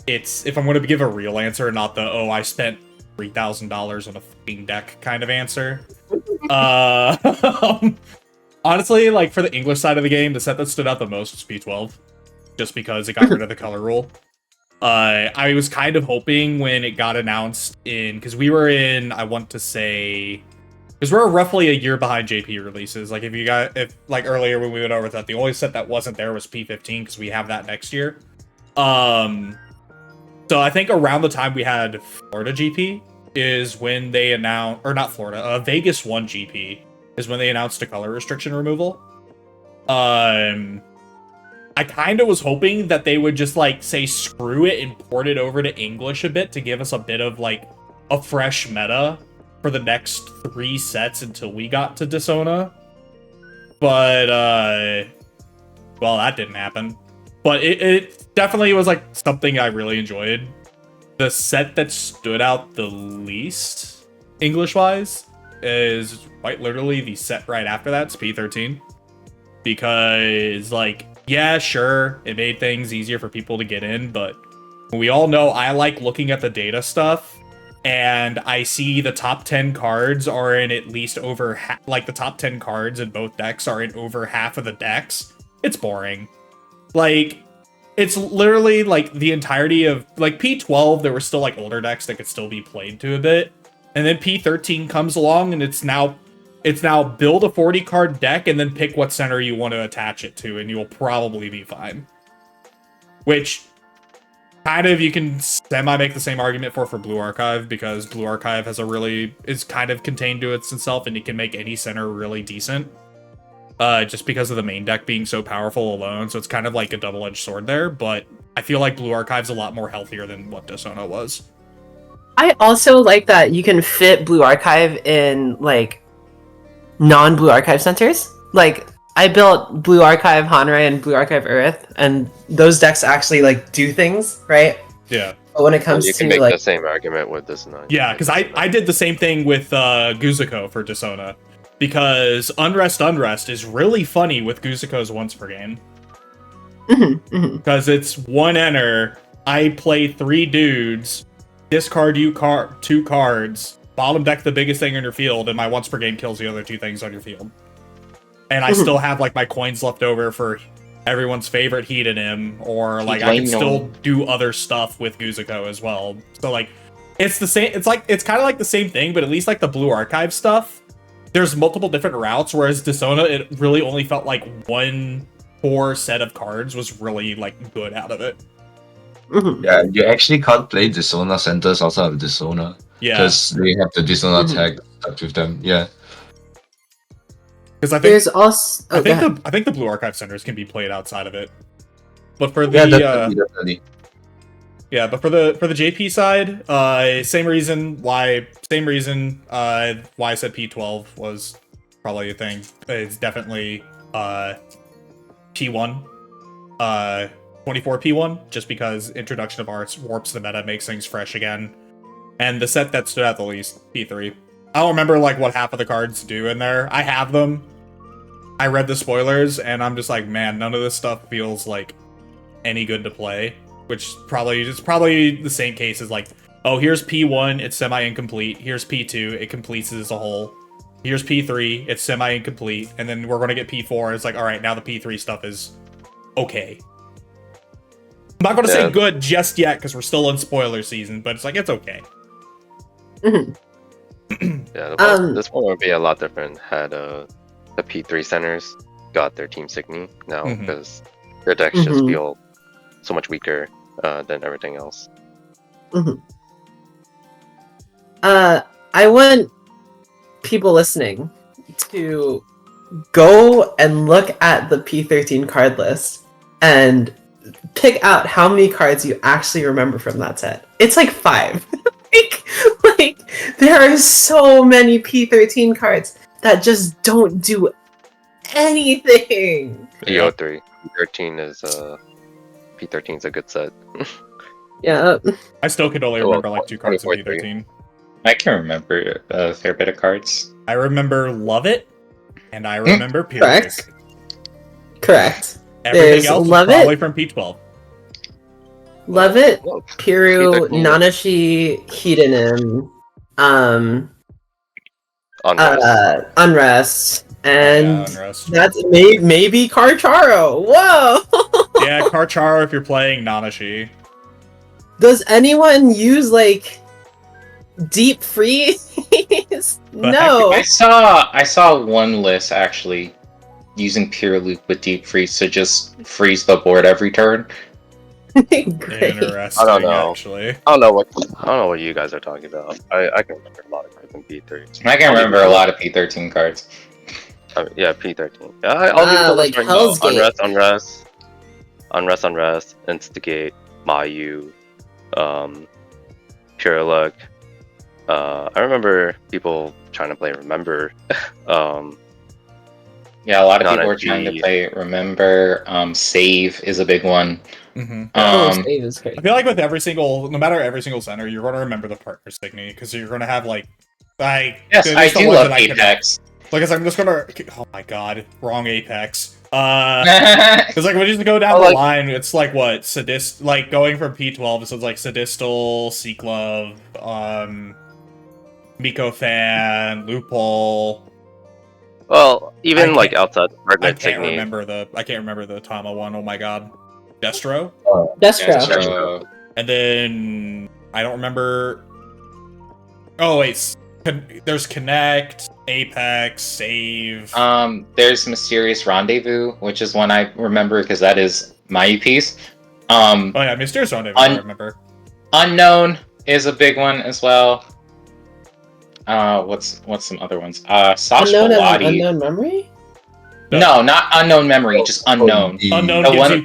it's if I'm going to give a real answer, not the I spent $3,000 on a fucking deck kind of answer. Honestly, like for the English side of the game, the set that stood out the most was P12, just because it got rid of the color rule. I was kind of hoping when it got announced because we were in, I want to say, because we're roughly a year behind JP releases. Like if earlier when we went over that, the only set that wasn't there was P15 because we have that next year. So I think around the time we had Florida GP is when they announced, or not Florida, Vegas 1 GP is when they announced a color restriction removal. I kind of was hoping that they would just, like, say screw it and port it over to English a bit to give us a bit of, like, a fresh meta for the next 3 sets until we got to Dishona. But, well, that didn't happen. But it definitely was, like, something I really enjoyed. The set that stood out the least, English-wise, is quite literally the set right after that. It's P13. Because, like, yeah, sure, it made things easier for people to get in, but we all know I like looking at the data stuff, and I see the top 10 cards are in at least over like the top 10 cards in both decks are in over half of the decks. It's boring. Like, it's literally like the entirety of like P12, there were still like older decks that could still be played to a bit. And then P13 comes along and it's now build a 40 card deck and then pick what center you want to attach it to and you'll probably be fine. Which kind of you can semi make the same argument for Blue Archive, because Blue Archive is kind of contained to itself and it can make any center really decent. Just because of the main deck being so powerful alone, so it's kind of like a double-edged sword there, but I feel like Blue Archive's a lot more healthier than what Dishona was. I also like that you can fit Blue Archive in, like, non-Blue Archive centers. Like, I built Blue Archive Hanrei and Blue Archive Earth, and those decks actually, like, do things, right? Yeah. But when it comes you to, can make like... the same argument with Dishona. Yeah, because I did the same thing with Guzuko for Dishona. Because Unrest is really funny with Guzuko's once per game. Because it's 1 enter, I play 3 dudes, discard you 2 cards, bottom deck the biggest thing on your field, and my once per game kills the other 2 things on your field. And I still have like my coins left over for everyone's favorite Hedonym, or like I can still do other stuff with Guzuko as well. So like it's the same, it's kind of like the same thing, but at least like the Blue Archive stuff, there's multiple different routes, whereas Dishona, it really only felt like 1 core set of cards was really like good out of it. Yeah, you actually can't play Dishona centers outside of Dishona. Yeah. Because they have the Dishona tag stuck with them. Yeah. Because I think There's also... I think the Blue Archive centers can be played outside of it. But for the definitely. Yeah, but for the JP side, same reason why I said P12 was probably a thing. It's definitely P1. 24 P1, just because introduction of arts warps the meta, makes things fresh again. And the set that stood out the least, P3. I don't remember like what half of the cards do in there. I have them. I read the spoilers, and I'm just like, man, none of this stuff feels like any good to play. Which it's probably the same case as like, oh, here's P1, it's semi-incomplete. Here's P2, it completes as a whole. Here's P3, it's semi-incomplete. And then we're gonna get P4, and it's like, alright, now the P3 stuff is okay. I'm not gonna say good just yet, because we're still in spoiler season, but it's like, it's okay. This one would be a lot different had the P3 centers got their team Signy now, because their decks just feel so much weaker than everything else. I want people listening to go and look at the P13 card list and pick out how many cards you actually remember from that set. It's like 5. like there are so many P13 cards that just don't do anything. P03. P13 is P13 is a good set. Yeah. I still could only remember like 2 cards in P13. I can remember a fair bit of cards. I remember Love It, and I remember Correct. Pyrrhic. Correct. Everything There's else Love was It. probably from P12. Love It, Piru, P13. Nanashi, Hedonym, Unrest. Unrest, and Yeah, Unrest. that's maybe Carcharo. Whoa! Yeah, Carcharo if you're playing Nanashi. Does anyone use like deep freeze? No. I saw one list actually using Pure Loop with Deep Freeze to just freeze the board every turn. Great. Interesting, I don't know. actually. I don't know what you guys are talking about. I can remember a lot of cards in P3. I can remember a lot of P13 cards. Yeah, P13. Yeah, I'll give the list like right now. Hell's Gate. Unrest, Instigate, Mayu, Pure Luck. I remember people trying to play Remember. Yeah, a lot of Not people a were trying to G. play Remember. Save is a big one. Mm-hmm. Save is great. I feel like with no matter every single center, you're going to remember the partner Signy, because you're going to have like, Yes, I there's the do ones love that I can- Apex. Like, I'm just gonna. Oh my god, wrong Apex. Because like when you just go down the line, it's like what like going from P12, so it's like Sadistal, Seeklove, Miko Fan, Loophole. Well, even I like can't- outside the I partner can't Signy. remember the Tama one. Oh my god, Destro. Destro. And then I don't remember. Oh wait, there's Connect, Apex, Save. There's Mysterious Rendezvous, which is one I remember because that is my piece. Oh yeah, Mysterious Rendezvous. I remember. Unknown is a big one as well. What's some other ones? Unknown as Sashwalati. Unknown Memory? No, not Unknown Memory, just Unknown. Unknown The gives one- you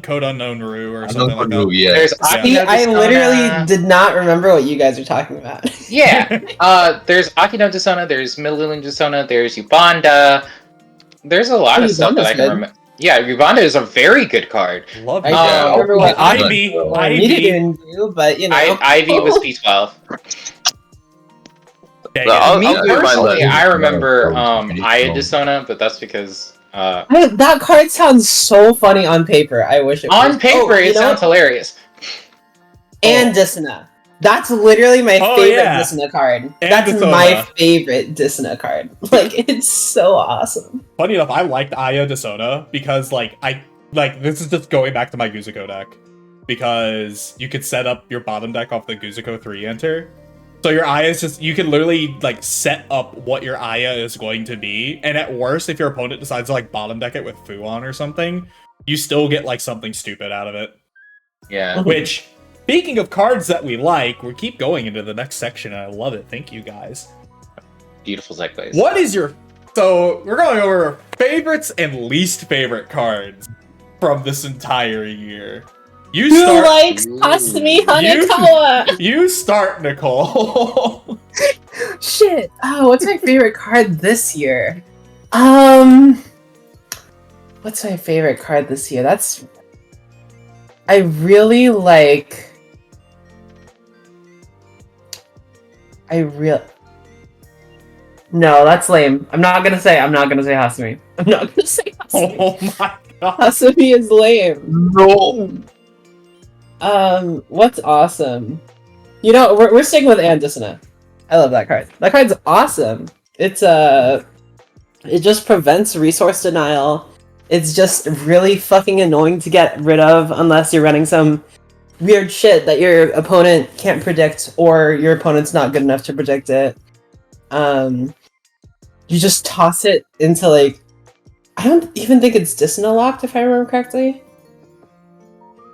code unknown Rue or something like that. Yeah. There's See, Akino I Dishona. literally did not remember what you guys are talking about. Yeah. There's Akino Dishona, there's Middle Dishona, there's Ubanda. There's a lot of stuff that I can good. remember. Yeah, Ubanda is a very good card. Love I it. don't remember what Ivy, Ivy didn't do, but you know. Ivy was P12. Dang No, it. I'll Me do mine personally, then. I remember Pretty Aya strong. Dishona, but that's because That card sounds so funny on paper. I wish it was. on paper you it know sounds what? hilarious. And Dissona. That's literally my favorite yeah. Dissona card. And That's Dissona. my favorite Dissona card. Like, it's so awesome. Funny enough, I liked Aya Desona because this is just going back to my Guzuko deck. Because you could set up your bottom deck off the Guzuko 3 enter. So your Aya is just, you can literally like set up what your Aya is going to be. And at worst, if your opponent decides to like bottom deck it with Fuon or something, you still get like something stupid out of it. Yeah. Which, speaking of cards that we like, we keep going into the next section and I love it. Thank you guys. Beautiful segues. What is your... So, we're going over favorites and least favorite cards from this entire year. You Who start... likes Kasumi Hanekawa? You start, Nicole. Shit. Oh, what's my favorite card this year? What's my favorite card this year? I really like... No, that's lame. I'm not gonna say Hasumi. I'm not gonna say Hasumi. Oh my god. Hasumi is lame. No. What's awesome? You know, we're sticking with Andisana. I love that card. That card's awesome. It's it just prevents resource denial. It's just really fucking annoying to get rid of unless you're running some weird shit that your opponent can't predict or your opponent's not good enough to predict it. You just toss it into like, I don't even think it's Dissona locked if I remember correctly.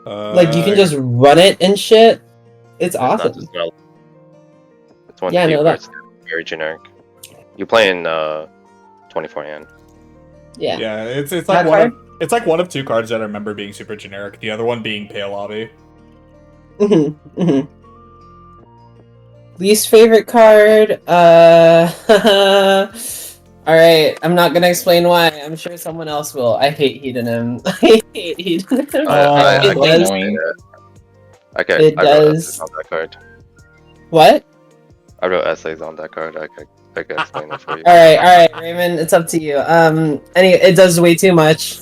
Like you can just run it and shit. It's awesome. It's one Yeah, of the no, cards that are very generic. You play in 24 yen. Yeah. Yeah, it's That like card? it's like one of two cards that I remember being super generic. The other one being Pale Lobby. Least favorite card? Alright, I'm not gonna explain why. I'm sure someone else will. I hate Hedonym. I hate Hedonym. I It can does. explain it. Okay, It I wrote does. essays on that card. What? I wrote essays on that card. I could explain it for you. Alright, Raymond, it's up to you. Anyway, it does way too much.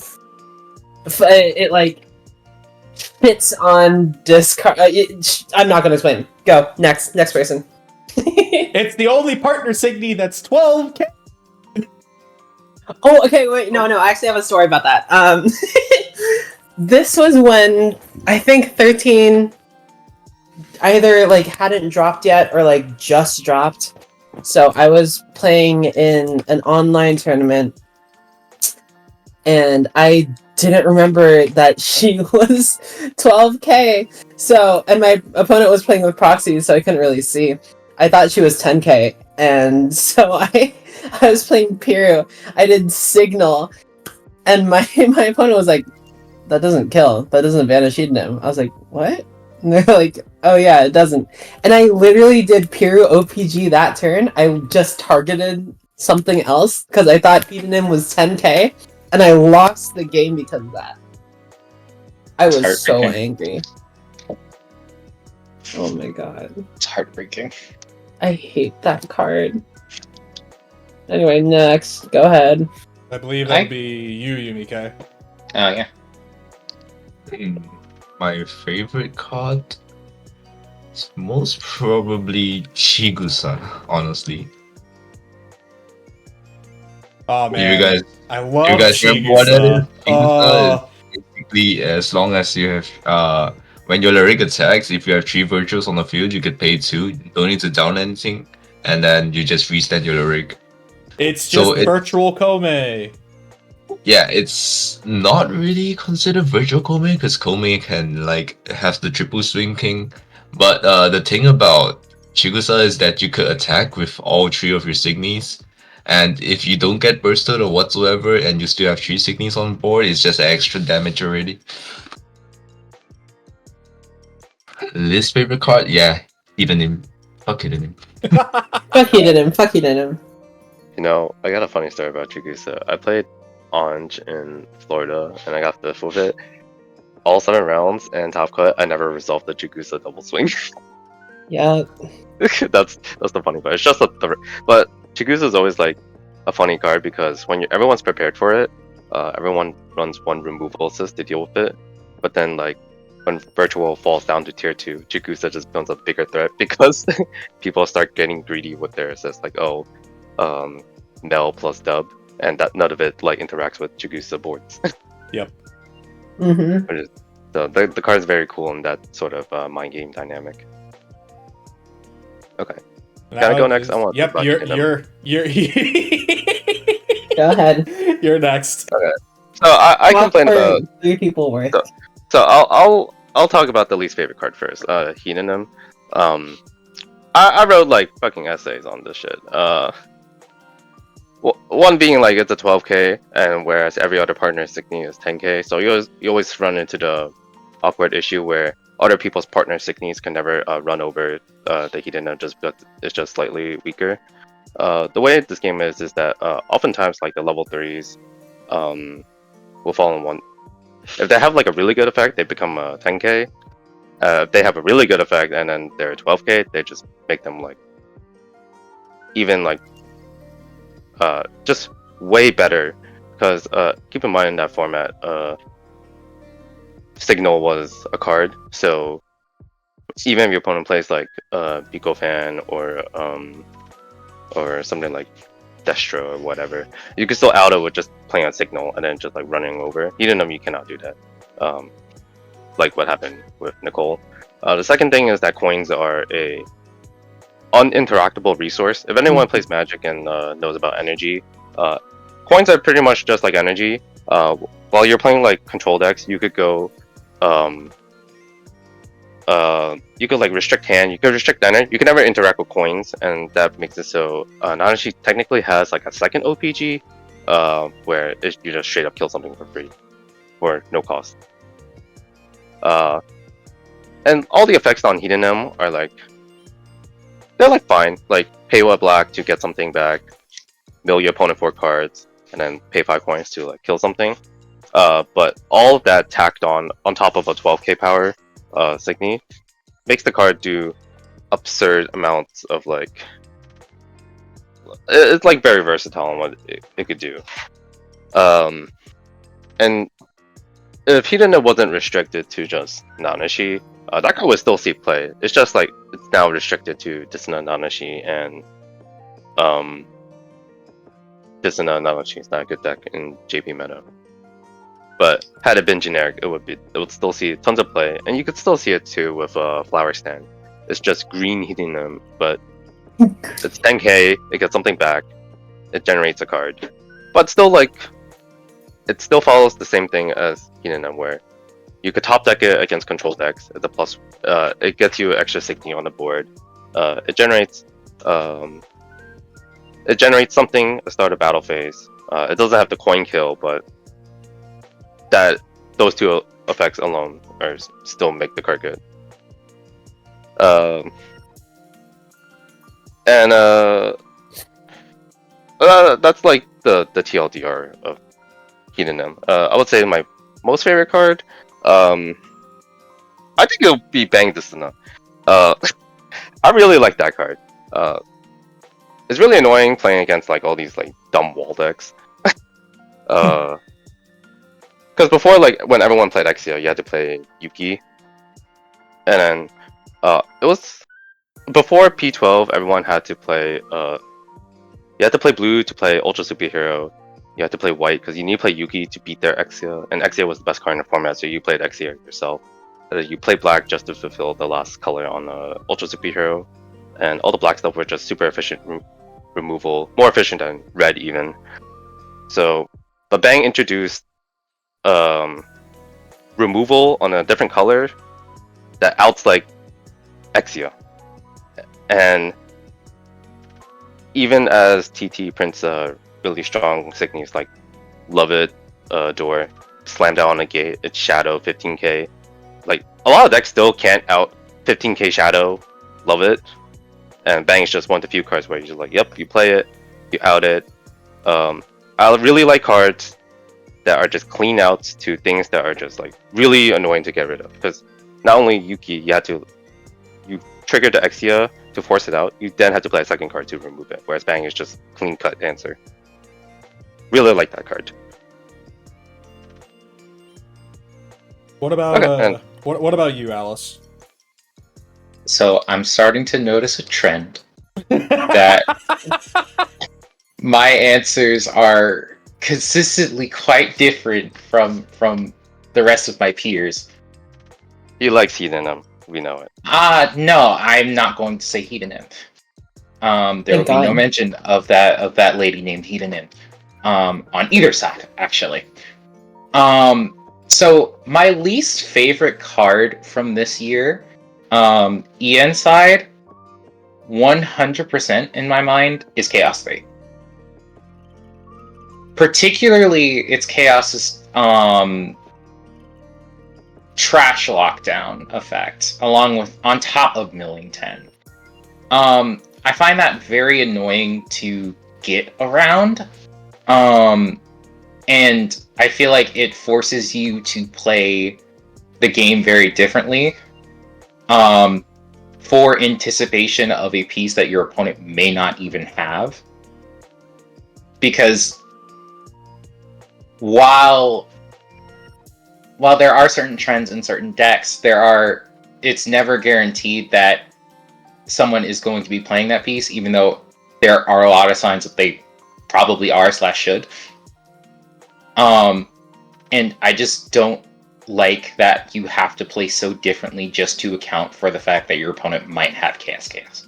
It like fits on discard. I'm not gonna explain. Go next person. It's the only partner Signy that's 12k. Oh, okay, wait, no, I actually have a story about that. This was when I think 13 either like hadn't dropped yet or like just dropped. So I was playing in an online tournament and I didn't remember that she was 12k. So, and my opponent was playing with proxies, so I couldn't really see. I thought she was 10k, and so I was playing Piru. I did Signal, and my opponent was like, "That doesn't kill. That doesn't vanish Hedonym." I was like, "What?" And they're like, "Oh yeah, it doesn't." And I literally did Piru OPG that turn. I just targeted something else because I thought Hedonym was 10k. And I lost the game because of that. I was so angry. Oh my god. It's heartbreaking. I hate that card. Anyway, next. Go ahead. I believe that'll be you, Yumikae. Oh, yeah. My favorite card is most probably Chigusa, honestly. Oh man, I love you guys Chigusa. remember what that is? Chigusa is basically as long as you have when your lyric attacks, if you have 3 virtuals on the field, you could pay 2. You don't need to down anything, and then you just restand your lyric. It's just virtual Kome. Yeah, it's not really considered virtual Kome because Kome can like have the triple swing king. But the thing about Chigusa is that you could attack with all 3 of your Signies. And if you don't get bursted or whatsoever and you still have 3 Signies on board, it's just extra damage already. Least favorite card? Yeah, Hedonym. Fuck Hedonym. Fuck Hedonym. You know, I got a funny story about Chigusa. I played Orange in Florida and I got 5th with it. All 7 rounds and top cut, I never resolved the Chigusa double swing. Yeah. that's the funny part. It's just but Chigusa is always like a funny card because when everyone's prepared for it, everyone runs 1 removal assist to deal with it. But then like when virtual falls down to tier 2, Chigusa just becomes a bigger threat because people start getting greedy with their assists, like Mel plus dub, and that none of it like interacts with Chigusa boards. Yep. Mm-hmm. So the card is very cool in that sort of mind game dynamic. Okay. Can I go next? I want. Yep, you're Go ahead. You're next. Okay. So I complained about 3 people worth. So I'll talk about the least favorite card first. Hedonym. I wrote like fucking essays on this shit. One being like it's a 12k, and whereas every other partner Signy is 10k. So you always run into the awkward issue where other people's partner Signies can never run over the Hedonym just because it's just slightly weaker. The way this game is that oftentimes like the level 3s will fall in one. If they have like a really good effect, they become 10k. If they have a really good effect and then they're 12k, they just make them like even like just way better. Because keep in mind in that format, Signal was a card, so even if your opponent plays like Pico Fan or something like Destro or whatever, you can still auto with just playing on Signal and then just like running over. Hedonym, you cannot do that. Like what happened with Nicole. The second thing is that coins are a uninteractable resource. If anyone plays Magic and knows about energy, coins are pretty much just like energy. While you're playing like control decks, you could go you could like restrict hand, you could restrict energy, you can never interact with coins, and that makes it so Nanashi technically has like a second OPG, where you just straight up kill something for free, for no cost. And all the effects on Hedonym are like, they're like fine. Like pay 1 black to get something back, mill your opponent 4 cards, and then pay 5 coins to like kill something. But all of that tacked on top of a 12k power Signy makes the card do absurd amounts of like, it's like very versatile on what it could do. And if Hedonym wasn't restricted to just Nanashi, that card would still see play. It's just like it's now restricted to Dissonant Nanashi, and Dissonant Nanashi is not a good deck in JP meta. But had it been generic, it would still see tons of play, and you could still see it too with Flower Stand. It's just green Hedonym, but it's 10k. It gets something back. It generates a card, but still like it still follows the same thing as Hedonym, where you could top deck it against control decks. It's a plus. It gets you extra Signy on the board. It generates something to start a battle phase. It doesn't have the coin kill, but those 2 effects alone are still make the card good. And that's like the TLDR of Hedonym. I would say my most favorite card, I think it'll be Bang Dissonant. I really like that card. It's really annoying playing against like all these like dumb wall decks. Because before, like when everyone played Exia, you had to play Yuki, and then it was before P12. Everyone had to play. You had to play blue to play Ultra Superhero. You had to play white because you need to play Yuki to beat their Exia, and Exia was the best card in the format, so you played Exia yourself. You play black just to fulfill the last color on Ultra Superhero, and all the black stuff were just super efficient removal, more efficient than red even. So, but Bang introduced removal on a different color that outs like Exia, and even as TT prints really strong Signies like Love It, Door, Slam Down on a Gate, it's Shadow 15k. Like a lot of decks still can't out 15k Shadow, Love It, and Bang is just one of the few cards where you're just like, yep, you play it, you out it. I really like cards that are just clean outs to things that are just like really annoying to get rid of. Because not only Yuki, you trigger the Exia to force it out, you then have to play a second card to remove it. Whereas Bang is just clean cut answer. Really like that card. What about Okay, what about you, Alice? So I'm starting to notice a trend that my answers are consistently quite different from the rest of my peers. He likes Hedonym, we know it. No, I'm not going to say Hedonym. There will be no God. mention of that lady named Hedonym on either side, actually. So my least favorite card from this year, EN side, 100% in my mind, is Chaos Fate. Particularly, it's Chaos's trash lockdown effect, on top of milling 10. I find that very annoying to get around. And I feel like it forces you to play the game very differently. For anticipation of a piece that your opponent may not even have. Because while there are certain trends in certain decks, it's never guaranteed that someone is going to be playing that piece, even though there are a lot of signs that they probably are / should. And I just don't like that you have to play so differently just to account for the fact that your opponent might have Chaos.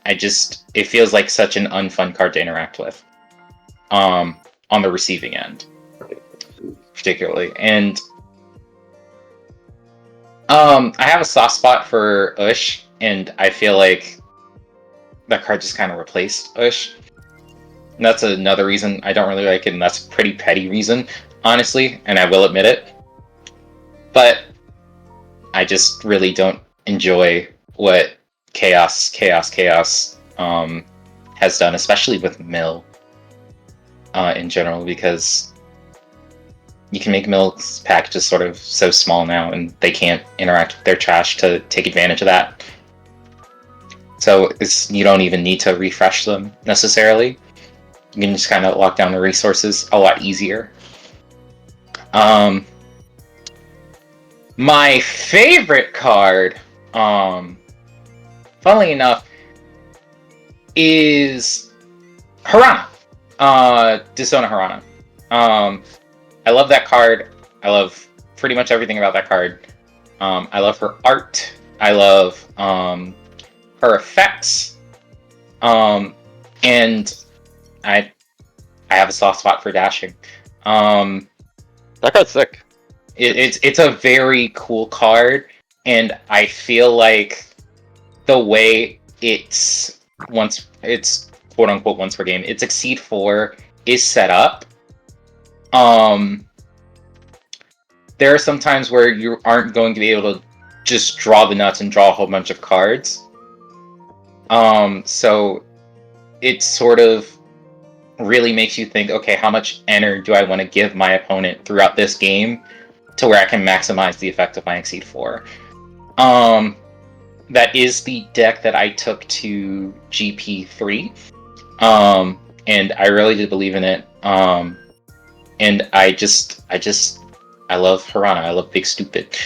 It feels like such an unfun card to interact with. On the receiving end, particularly. And I have a soft spot for Ush, and I feel like that card just kind of replaced Ush. That's another reason I don't really like it, and that's a pretty petty reason, honestly, and I will admit it. But I just really don't enjoy what Chaos has done, especially with Mill in general, because you can make Mill's packages sort of so small now, and they can't interact with their trash to take advantage of that. So you don't even need to refresh them necessarily. You can just kind of lock down the resources a lot easier. My favorite card, funnily enough, is Harana. Dishona Harana. I love that card. I love pretty much everything about that card. I love her art. I love her effects. And I have a soft spot for dashing. That card's sick. It's a very cool card, and I feel like the way it's quote unquote once per game, its Exceed 4 is set up. There are some times where you aren't going to be able to just draw the nuts and draw a whole bunch of cards. So it sort of really makes you think, okay, how much energy do I want to give my opponent throughout this game to where I can maximize the effect of my Exceed 4. That is the deck that I took to GP3. And I really did believe in it. And I love Harana. I love Big Stupid.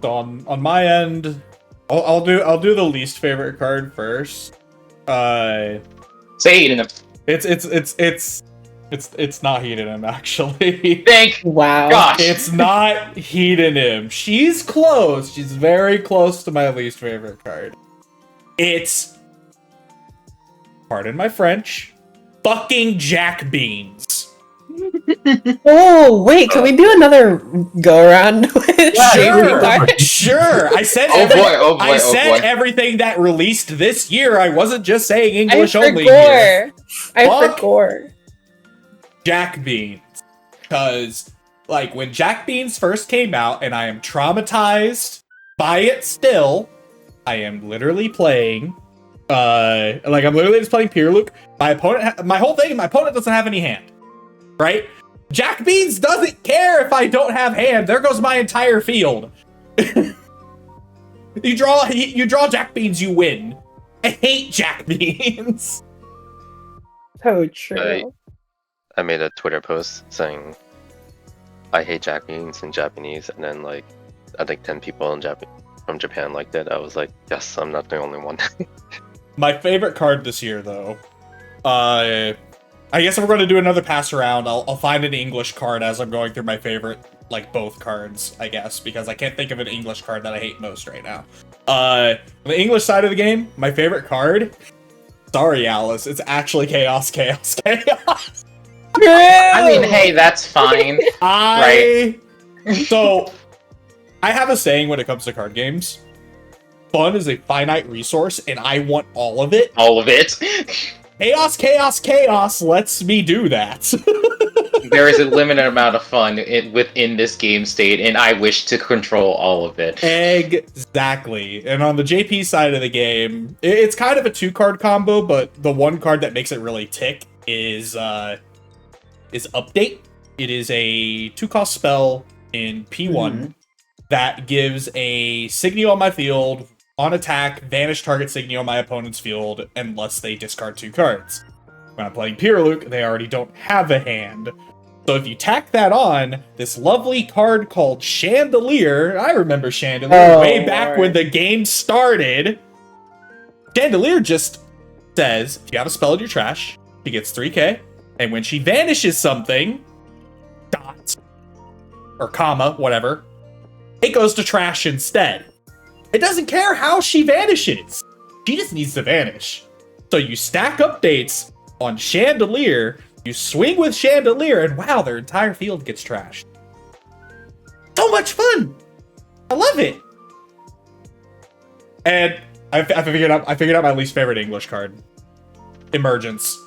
So on my end, I'll do the least favorite card first. Say it in a... It's not Hedonym, actually. Thank Wow. gosh. It's not Hedonym. She's close. She's very close to my least favorite card. It's, pardon my French, fucking Jack Beans. Oh, wait, can we do another go around with Sure. I said I said everything that released this year. I wasn't just saying English only here. I forgot. Jack Beans. Because, like, when Jack Beans first came out, and I am traumatized by it still, I am literally playing, I'm literally just playing Pure Luke. My opponent doesn't have any hand. Right? Jack Beans doesn't care if I don't have hand. There goes my entire field. You draw Jack Beans, you win. I hate Jack Beans. So true. I made a Twitter post saying I hate Jack Beans in Japanese, and then like I think 10 people from Japan liked it. I was like, yes, I'm not the only one. My favorite card this year, though, I guess if we're going to do another pass around, I'll find an English card as I'm going through my favorite, like, both cards, I guess, because I can't think of an English card that I hate most right now. On the English side of the game, my favorite card, sorry, Alice, it's actually Chaos. I mean, hey, that's fine. Right? So, I have a saying when it comes to card games. Fun is a finite resource, and I want all of it. All of it. Chaos lets me do that. There is a limited amount of fun within this game state, and I wish to control all of it. Exactly. And on the JP side of the game, it's kind of a 2-card combo, but the one card that makes it really tick is Update. It is a 2-cost spell in P1 that gives a Signio on my field, on attack, vanish target Signio on my opponent's field unless they discard 2 cards. When I'm playing Pure Luke, they already don't have a hand. So if you tack that on, this lovely card called Chandelier, I remember Chandelier way back when the game started. Chandelier just says, if you have a spell in your trash, she gets 3k, and when she vanishes something, dot, or comma, whatever, it goes to trash instead. It doesn't care how she vanishes. She just needs to vanish. So you stack updates on Chandelier, you swing with Chandelier, and wow, their entire field gets trashed. So much fun! I love it! And I figured out my least favorite English card. Emergence.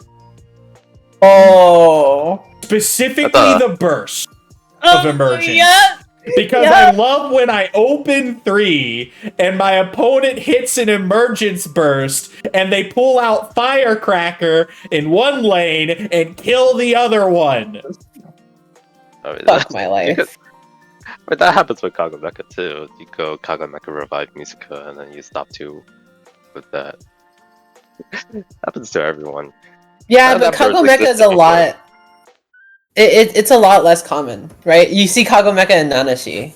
Oh. Specifically the burst of Emergence. Yeah. Because I love when I open 3 and my opponent hits an Emergence burst and they pull out Firecracker in one lane and kill the other one. Fuck my life. But that happens with Kagamecha too. You go Kagamecha revive Musica and then you stop 2 with that. Happens to everyone. Yeah, And but that burst Kagamecha is existed a before. lot. It's a lot less common, right? You see Kagamecha and Nanashi,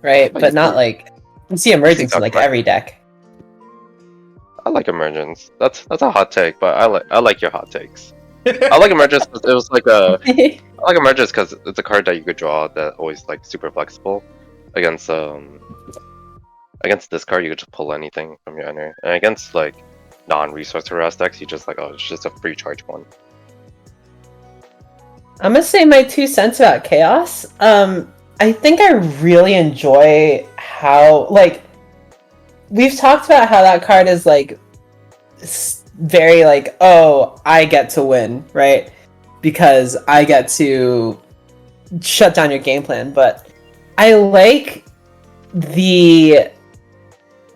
right? But not like you see Emergence in like every deck. I like Emergence. That's a hot take, but I like your hot takes. I like Emergence because it was like a I like Emergence because it's a card that you could draw that always like super flexible against this card. You could just pull anything from your ender, and against like non-resource harass decks, you just like, oh, it's just a free charge one. I'm gonna say my 2 cents about Chaos. I think I really enjoy how, like, we've talked about how that card is like very like, oh, I get to win, right? Because I get to shut down your game plan. But I like the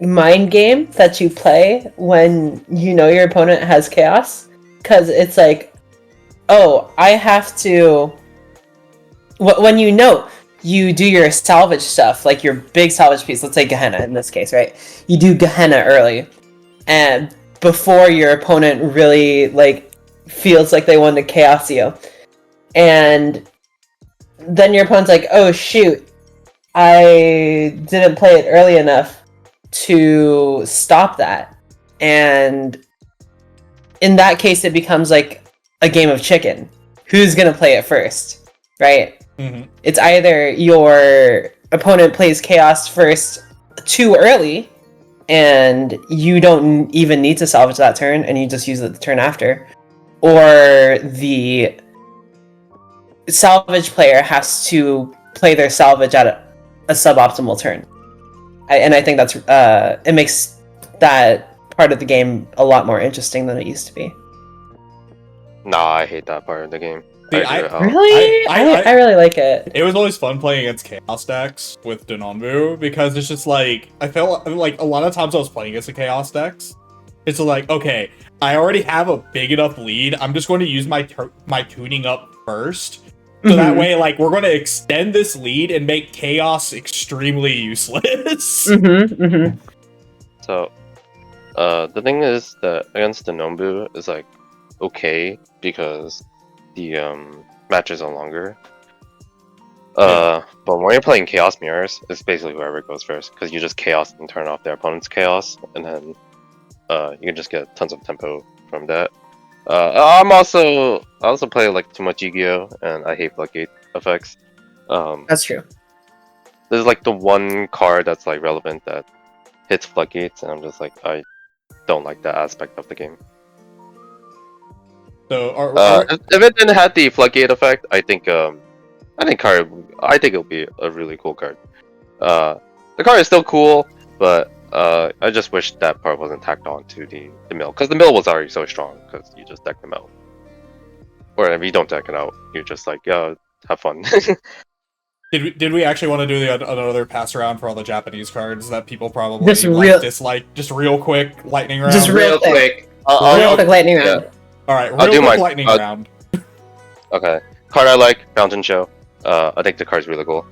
mind game that you play when you know your opponent has Chaos, because it's like, oh, I have to. When you know you do your salvage stuff, like your big salvage piece, let's say Gehenna in this case, right? You do Gehenna early, and before your opponent really like feels like they won to Chaos you, and then your opponent's like, oh shoot, I didn't play it early enough to stop that, and in that case, it becomes like a game of chicken. Who's gonna play it first, right? Mm-hmm. It's either your opponent plays Chaos first too early, and you don't even need to salvage that turn, and you just use it the turn after, or the salvage player has to play their salvage at a suboptimal turn. And I think that's it makes that part of the game a lot more interesting than it used to be. Nah, I hate that part of the game. See, Really? I really like it. It was always fun playing against Chaos decks with Denonbu because it's just like, I felt like a lot of times I was playing against the Chaos decks, it's like, okay, I already have a big enough lead, I'm just going to use my tuning up first. So that way, like, we're going to extend this lead and make Chaos extremely useless. So, the thing is that against the Nombu is like okay because the matches are longer. But when you're playing Chaos Mirrors, it's basically whoever goes first because you just Chaos and turn off their opponent's Chaos, and then you can just get tons of tempo from that. I also play like too much Yu-Gi-Oh, and I hate floodgate effects. That's true. There's like the one card that's like relevant that hits floodgates, and I'm just like, I don't like that aspect of the game. So, if it didn't have the floodgate effect, I think it'll be a really cool card. The card is still cool, but I just wish that part wasn't tacked on to the mill, because the mill was already so strong because you just deck them out. Or if you don't deck it out, you're just like, have fun. Did we actually want to do another pass around for all the Japanese cards that people probably dislike? Just real quick lightning round. Just real quick. I'll quick lightning round. All right, real quick lightning round. Okay, card I like, Fountain Show. I think the card's really cool.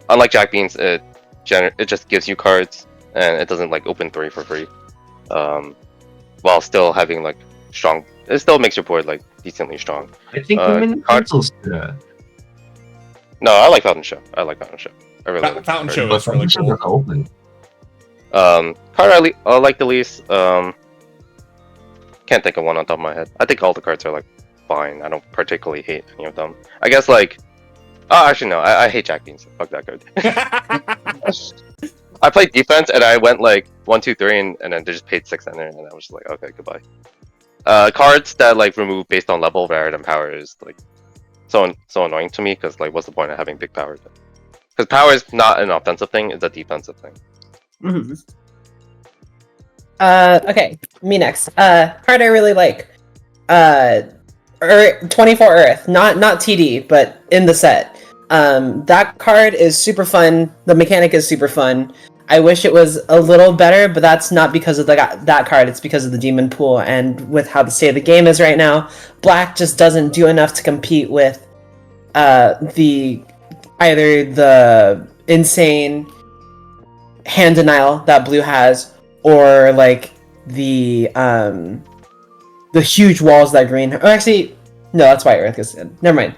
Unlike Jack Beans, it just gives you cards and it doesn't like open 3 for free. While still having like strong, it still makes your board like decently strong. I think women cancels that. No, I like Fountain Show. I really like Fountain the Show card. is really cool. Open. Card I like the least. Can't think of one on top of my head. I think all the cards are like fine. I don't particularly hate any of them. I guess like, oh, actually no, I hate Jack Beans. Fuck that card. I played defense and I went like 1, 2, 3, and then they just paid 6 enter, and I was just like, okay, goodbye. Cards that like remove based on level rather than power is like so annoying to me, because like, what's the point of having big power? Because power is not an offensive thing; it's a defensive thing. Okay, me next. Card I really like. 24 Earth, not TD, but in the set. That card is super fun. The mechanic is super fun. I wish it was a little better, but that's not because of that card. It's because of the demon pool, and with how the state of the game is right now, Black just doesn't do enough to compete with either the insane hand denial that Blue has, or like the huge walls that Green. Oh, actually, no, that's why Earth is. Never mind.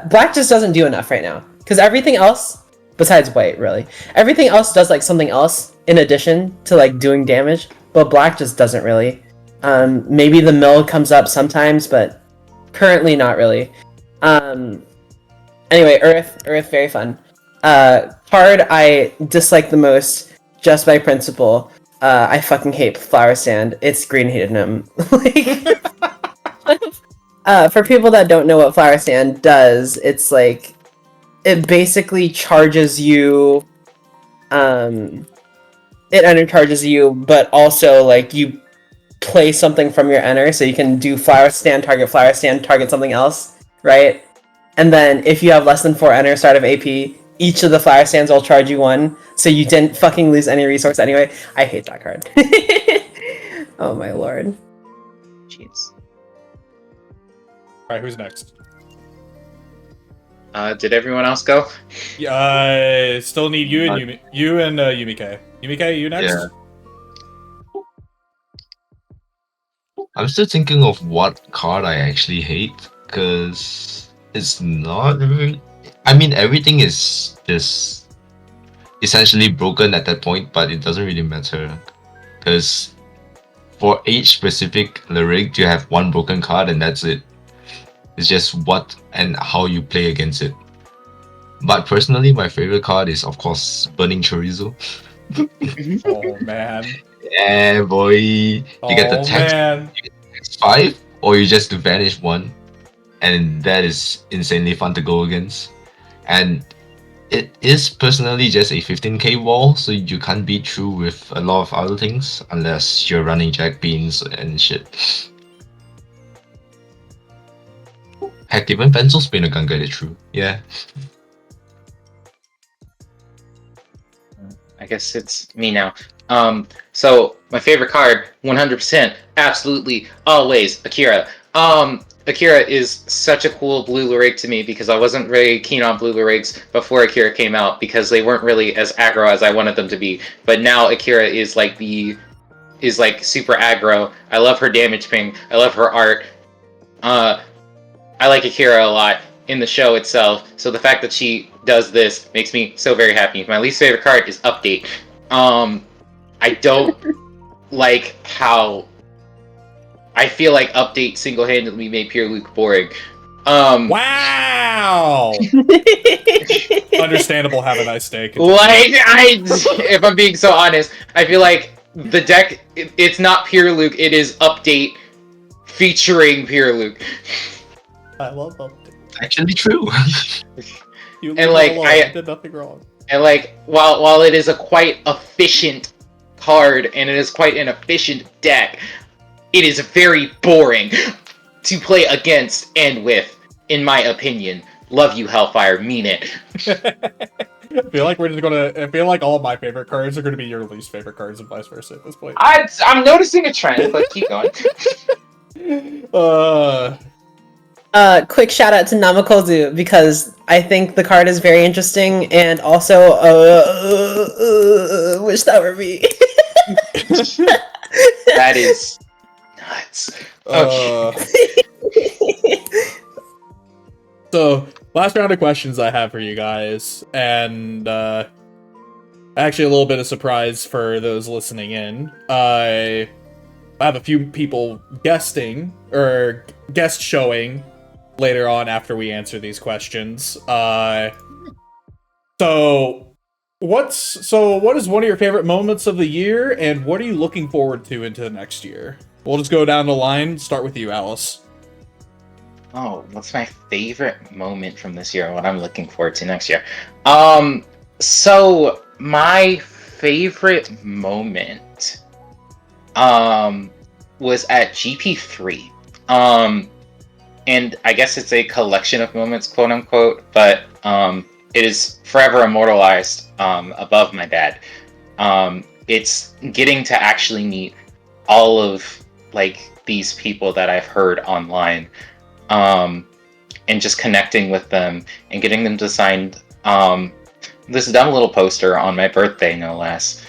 Black just doesn't do enough right now because everything else, besides White, really, everything else does like something else in addition to like doing damage. But Black just doesn't really. Maybe the mill comes up sometimes, but currently not really. Anyway, Earth, very fun. Card I dislike the most, just by principle. I fucking hate Flower Sand. It's Green hated him. For people that don't know what Flower Sand does, it's like it basically charges you. It undercharges you, but also like you play something from your enter, so you can do Flower Stand, target something else, right? And then if you have less than 4 enter start of AP, each of the Flower Stands will charge you 1, so you didn't fucking lose any resource anyway. I hate that card. Oh my lord. Jeez. Alright, who's next? Did everyone else go? Yeah, still need you and Yumikae. Yumikae, you next? Yeah. I'm still thinking of what card I actually hate, because it's not really... I mean, everything is just essentially broken at that point, but it doesn't really matter. Because for each specific lyric, you have one broken card and that's it. It's just what and how you play against it. But personally, my favorite card is, of course, Burning Chorizo. Oh man. Yeah, boy. You get the text 5, or you just vanish 1. And that is insanely fun to go against. And it is personally just a 15k wall, so you can't beat through with a lot of other things unless you're running Jack Beans and shit. Heck, even Pencil Spinner can't get it through. Yeah. I guess it's me now. So my favorite card, 100%, absolutely, always, Akira. Akira is such a cool blue lyric to me because I wasn't very keen on blue lyrics before Akira came out because they weren't really as aggro as I wanted them to be. But now Akira is like super aggro. I love her damage ping. I love her art. I like Akira a lot in the show itself, so the fact that she does this makes me so very happy. My least favorite card is Update. I don't like how I feel like Update single-handedly made Pure Luke boring. Wow! Understandable, have a nice day. If I'm being so honest, I feel like the deck, it's not Pure Luke, it is Update featuring Pure Luke. I love Update. Actually true. And like, I did nothing wrong. And like, while it is a quite efficient card, and it is quite an efficient deck, it is very boring to play against and with, in my opinion. Love you, Hellfire, mean it. I feel like I feel like all of my favorite cards are gonna be your least favorite cards and vice versa at this point. I'm noticing a trend, but keep going. Quick shout out to Namakozu because I think the card is very interesting and also wish that were me. That is nuts. Okay. So, last round of questions I have for you guys, and actually a little bit of surprise for those listening in. I have a few people guesting or guest showing later on after we answer these questions. So what is one of your favorite moments of the year, and what are you looking forward to into the next year? We'll just go down the line. Start with you, Alice. Oh, what's my favorite moment from this year? What I'm looking forward to next year? So my favorite moment was at GP3. And I guess it's a collection of moments, quote unquote, but it is forever immortalized above my dad. It's getting to actually meet all of like these people that I've heard online, and just connecting with them and getting them to sign this dumb little poster on my birthday, no less.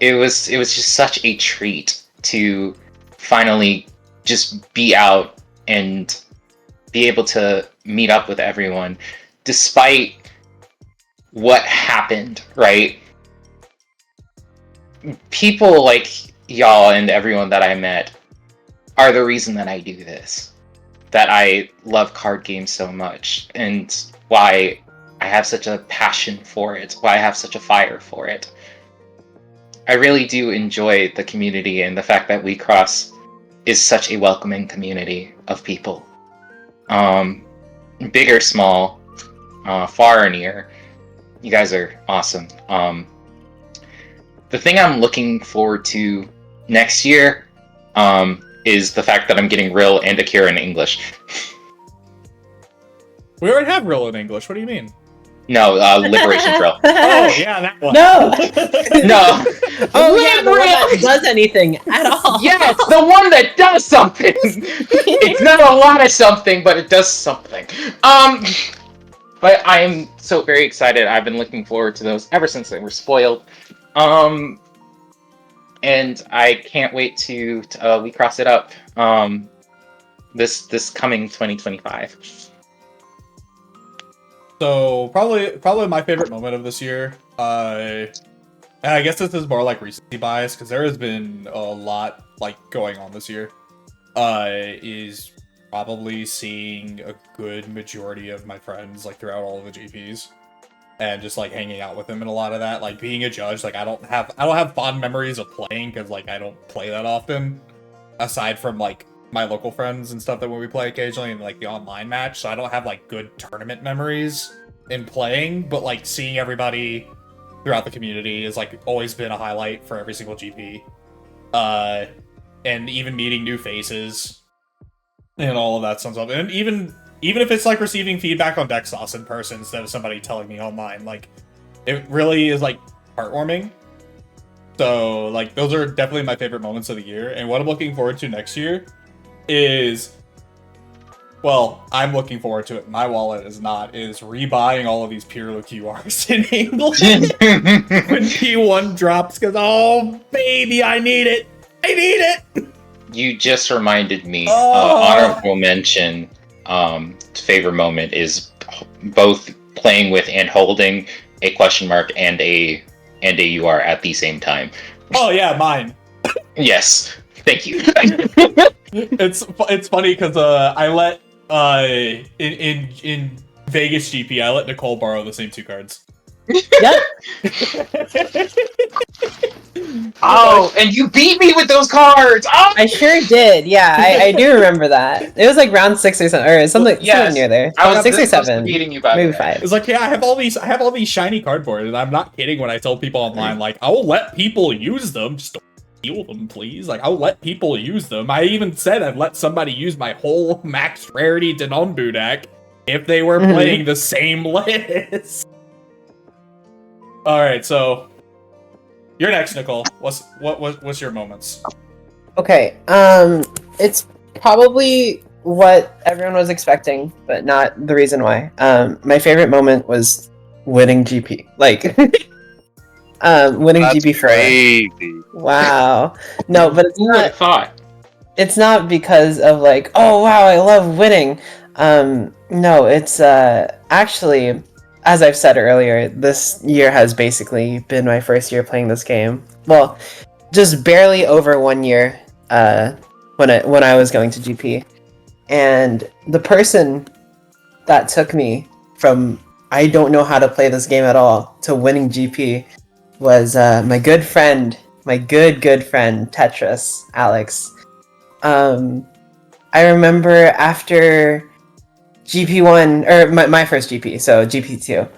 It was just such a treat to finally just be out and be able to meet up with everyone, despite what happened, right? People like y'all and everyone that I met are the reason that I do this, that I love card games so much, and why I have such a passion for it, why I have such a fire for it. I really do enjoy the community and the fact that WiXoss is such a welcoming community of people. Big or small, far or near. You guys are awesome. The thing I'm looking forward to next year is the fact that I'm getting Rill and Akira in English. We already have Rill in English. What do you mean? No, Liberation Drill. Oh, yeah, that one. No! No. Oh, yeah, the one that does anything at all. Yes, the one that does something. It's not a lot of something, but it does something. But I am so very excited. I've been looking forward to those ever since they were spoiled. And I can't wait to we cross it up this coming 2025. So probably my favorite moment of this year. I guess this is more like recency bias because there has been a lot like going on this year. Is probably seeing a good majority of my friends like throughout all of the GPs, and just like hanging out with them and a lot of that. Like being a judge, like I don't have fond memories of playing because like I don't play that often, aside from like my local friends and stuff that when we play occasionally in like the online match. So I don't have like good tournament memories in playing, but like seeing everybody throughout the community has like always been a highlight for every single GP. And even meeting new faces and all of that stuff. And even if it's like receiving feedback on WiXoss in person instead of somebody telling me online, like it really is like heartwarming. So like those are definitely my favorite moments of the year. And what I'm looking forward to next year is, well, I'm looking forward to it. My wallet is not, is rebuying all of these Pirlo QRs in English when P1 drops, because oh baby, I need it. I need it. You just reminded me. Honorable mention. Favorite moment is both playing with and holding a question mark and a UR at the same time. Oh yeah, mine. Yes, thank you. It's funny because I let in Vegas GP I let Nicole borrow the same two cards. Yep. Oh, and you beat me with those cards! Oh! I sure did. Yeah, I do remember that. It was like round 6 or something, or something, something near there. I was 6 or 7, beating you by maybe 5. It's like, yeah, I have all these shiny cardboards, and I'm not kidding when I tell people online, like, I will let people use them, just don't steal them, please. Like, I'll let people use them. I even said I'd let somebody use my whole max rarity Denonbu deck if they were playing the same list. Alright, so you're next, Nicole. What's your moments? Okay, it's probably what everyone was expecting, but not the reason why. My favorite moment was winning GP. Like, winning That's GP4. crazy. Wow. No, but it's Who would have thought? It's not because of like, oh wow, I love winning. No, it's actually, as I've said earlier, this year has basically been my first year playing this game. Well, just barely over 1 year when I was going to GP. And the person that took me from I don't know how to play this game at all to winning GP was my good friend, my good friend Tetris, Alex. I remember after GP1, or my first GP, so GP2,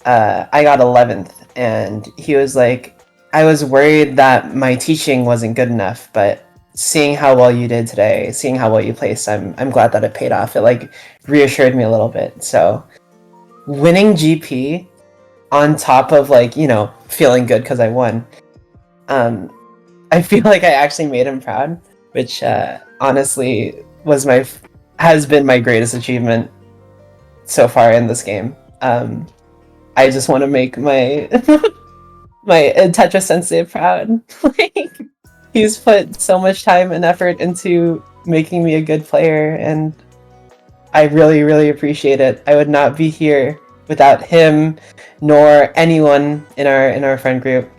I got 11th, and he was like, I was worried that my teaching wasn't good enough, but seeing how well you did today, seeing how well you placed, I'm glad that it paid off. It like reassured me a little bit. So winning GP on top of like, you know, feeling good because I won, I feel like I actually made him proud, which honestly has been my greatest achievement so far in this game. I just want to make my my Tetra Sensei proud. Like, he's put so much time and effort into making me a good player, and I really, really appreciate it. I would not be here without him, nor anyone in our friend group.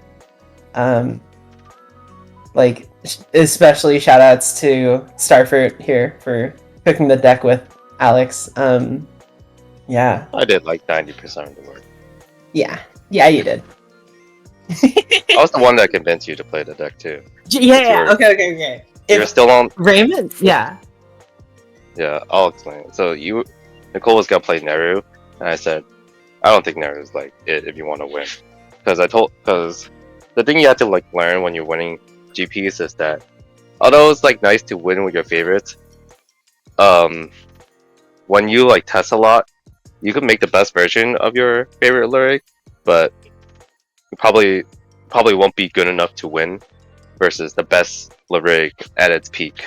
Like, especially shout outs to Starfruit here for cooking the deck with Alex. Yeah. I did like 90% of the work. Yeah, you did. I was the one that convinced you to play the deck too. Yeah. Okay. You're still on. Raymond, yeah. Yeah, I'll explain. So Nicole was gonna play Neru, and I said, I don't think Neru is like it if you want to win, because the thing you have to like learn when you're winning GPs is that although it's like nice to win with your favorites, when you like test a lot, you can make the best version of your favorite lyric, but you probably won't be good enough to win versus the best lyric at its peak.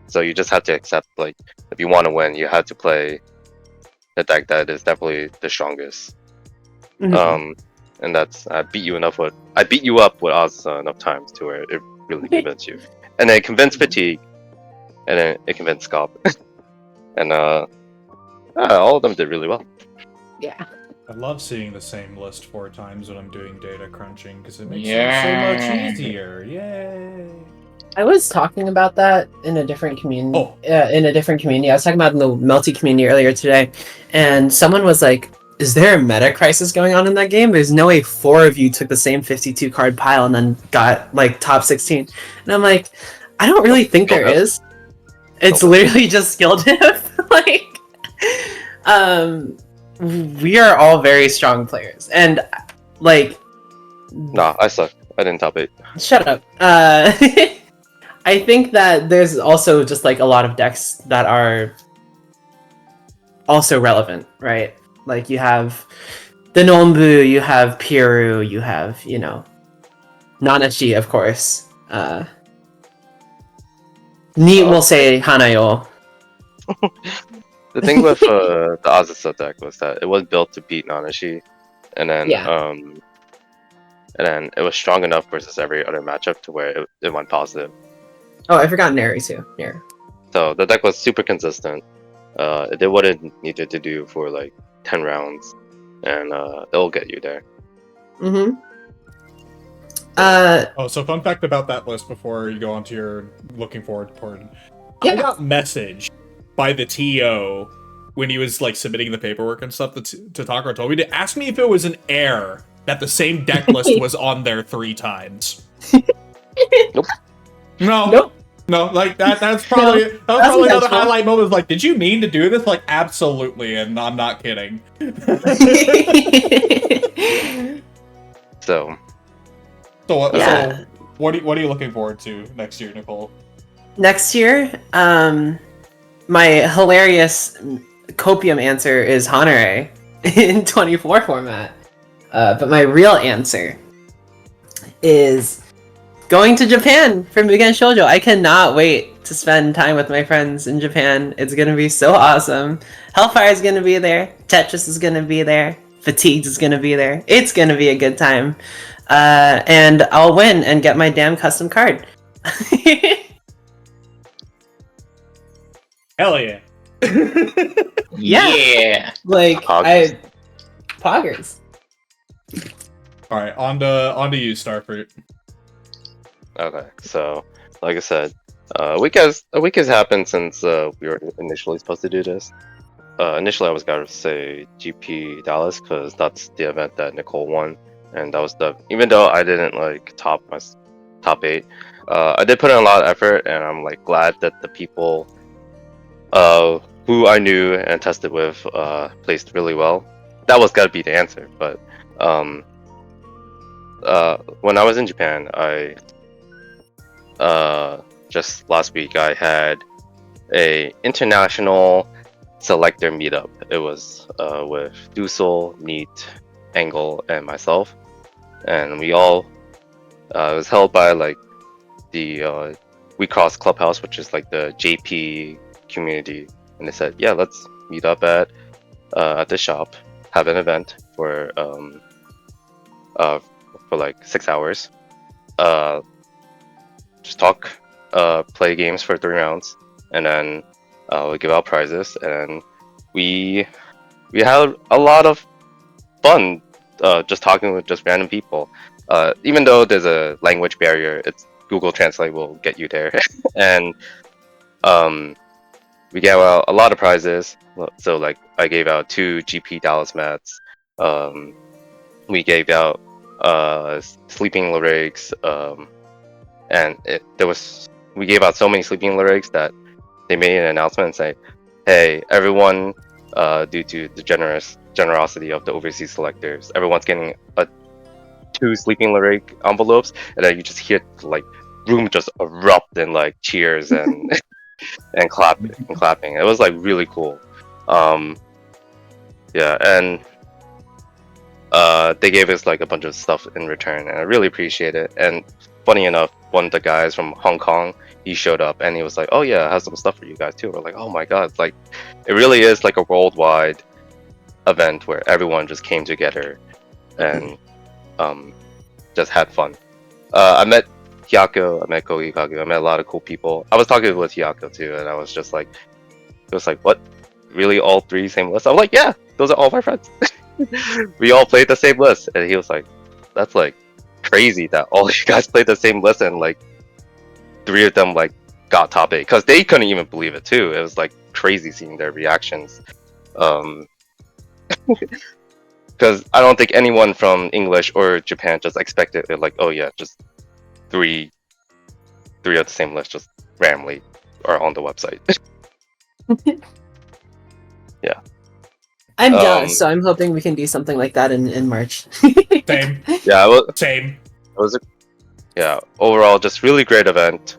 So you just have to accept, like, if you want to win, you have to play the deck that is definitely the strongest. Mhm. And that's I beat you up with Oz enough times to where it really convinced you, and then it convinced Fatigue, and then it convinced Scop, and all of them did really well. Yeah. I love seeing the same list 4 times when I'm doing data crunching because it makes Yeah. it so much easier. Yay! I was talking about that in a different community. Oh. In a different community. I was talking about in the Melty community earlier today, and someone was like, "Is there a meta crisis going on in that game? There's no way 4 of you took the same 52 card pile and then got like top 16." And I'm like, I don't really think there is. It's literally just skill diff. Like, we are all very strong players, and like, Nah, I suck. I didn't top 8. shut up. I think that there's also just like a lot of decks that are also relevant, right? Like you have the Nombu, you have Piru, you have, you know, Nanashi, of course. Neat will say Hanayo. The thing with the Azusa deck was that it was built to beat Nanashi, and then it was strong enough versus every other matchup to where it went positive. Oh, I forgot Neri too. Neri. So the deck was super consistent. It did what it needed to do for like 10 rounds, and it'll get you there. Mm-hmm. So fun fact about that list before you go on to your looking forward part. Yeah. I got messaged by the TO when he was like submitting the paperwork and stuff to Takara told me to ask me if it was an error that the same deck list was on there 3 times. Nope. No, like that's probably another highlight moment. Like, did you mean to do this? Like, absolutely, and I'm not kidding. So what are you looking forward to next year, Nicole? Next year, my hilarious copium answer is Honore in 24 format. But my real answer is going to Japan for Mugen Shoujo. I cannot wait to spend time with my friends in Japan. It's gonna be so awesome. Hellfire is gonna be there. Tetris is gonna be there. Fatigued is gonna be there. It's gonna be a good time. And I'll win and get my damn custom card. Hell yeah. Yeah. Like, Poggers. Poggers. Alright, on to you, Starfruit. Okay, so like I said, a week has happened since we were initially supposed to do this. Initially, I was gonna say GP Dallas because that's the event that Nicole won, and that was even though I didn't like top 8, I did put in a lot of effort, and I'm like glad that the people who I knew and tested with placed really well. That was gotta be the answer, but when I was in Japan, I just last week I had a international selector meetup. It was with Dusel, Neat, Angle, and myself, and we all it was held by like the WiXoss Clubhouse, which is like the JP community, and they said, yeah, let's meet up at the shop, have an event for like 6 hours, just talk, play games for 3 rounds, and then we give out prizes, and we had a lot of fun just talking with just random people. Even though there's a language barrier, it's Google Translate will get you there, and we gave out a lot of prizes. So like I gave out 2 GP Dallas mats. We gave out sleeping lyrics, and we gave out so many sleeping lyrics that they made an announcement and say, "Hey, everyone, due to the generosity of the overseas selectors, everyone's getting 2 sleeping lyric envelopes," and then you just hear like room just erupt in like cheers and and clapping. It was like really cool. Yeah, and they gave us like a bunch of stuff in return, and I really appreciate it. And funny enough, one of the guys from Hong Kong, he showed up and he was like, "Oh yeah, I have some stuff for you guys too." We're like, "Oh my god!" It's like it really is like a worldwide event where everyone just came together and just had fun. I met Hyako, I met Kogikaku, I met a lot of cool people. I was talking with Hyako too, and I was just like, it was like, what? Really, all 3 same lists? I'm like, yeah, those are all my friends. We all played the same list, and he was like, that's like crazy that all you guys played the same list, and like 3 of them like got top 8 because they couldn't even believe it too. It was like crazy seeing their reactions. Because I don't think anyone from English or Japan just expected it. Like, oh yeah, just three of the same list just randomly are on the website. Yeah. I'm jealous, so I'm hoping we can do something like that in March. Same. Yeah. Well, Same. it was overall just really great event.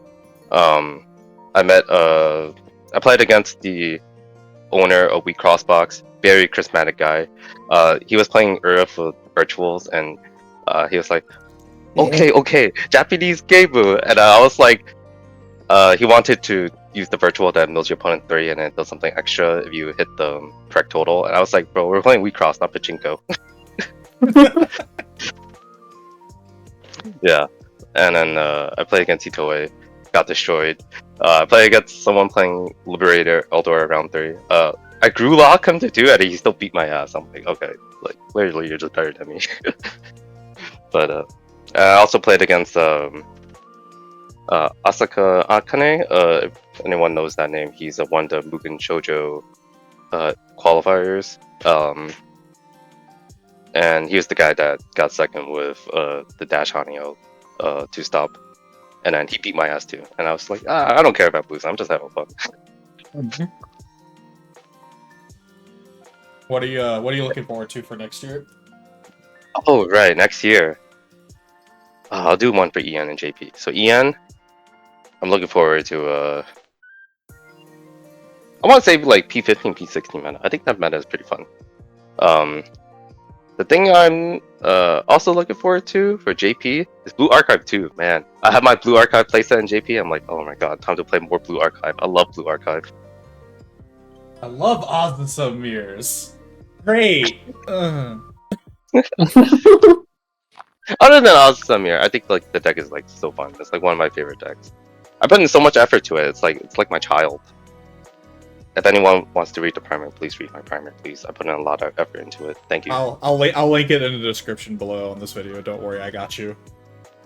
I played against the owner of WeCrossbox, very charismatic guy. He was playing Ura for virtuals, and he was like, okay, Japanese game, and I was like, he wanted to use the virtual that mills your opponent 3, and it does something extra if you hit the correct total. And I was like, bro, we're playing WeCross, not Pachinko. Yeah. And then I played against Itoe, got destroyed. I played against someone playing Liberator Eldor round 3. I grew lock him to 2, and he still beat my ass. I'm like, okay, like literally you're just better than me. But I also played against Asaka Akane. If anyone knows that name, he's one of the Mugen Shoujo qualifiers. And he was the guy that got second with the Dash Hanyo 2-stop. And then he beat my ass too. And I was like, I don't care about blues, I'm just having fun. What are you looking forward to for next year? Oh right, next year. I'll do one for EN and JP. So EN, I'm looking forward to I want to say like P15, P16 meta. I think that meta is pretty fun. The thing I'm also looking forward to for JP is Blue Archive 2. Man, I have my Blue Archive playset in JP. I'm like, oh my god, time to play more Blue Archive. I love Blue Archive. I love Alicesaviors. Great. Other than Alicesavior, I think like the deck is like so fun. It's like one of my favorite decks. I put in so much effort to it. It's like my child. If anyone wants to read the primer, please read my primer, please. I put in a lot of effort into it. Thank you. I'll link it in the description below on this video. Don't worry, I got you.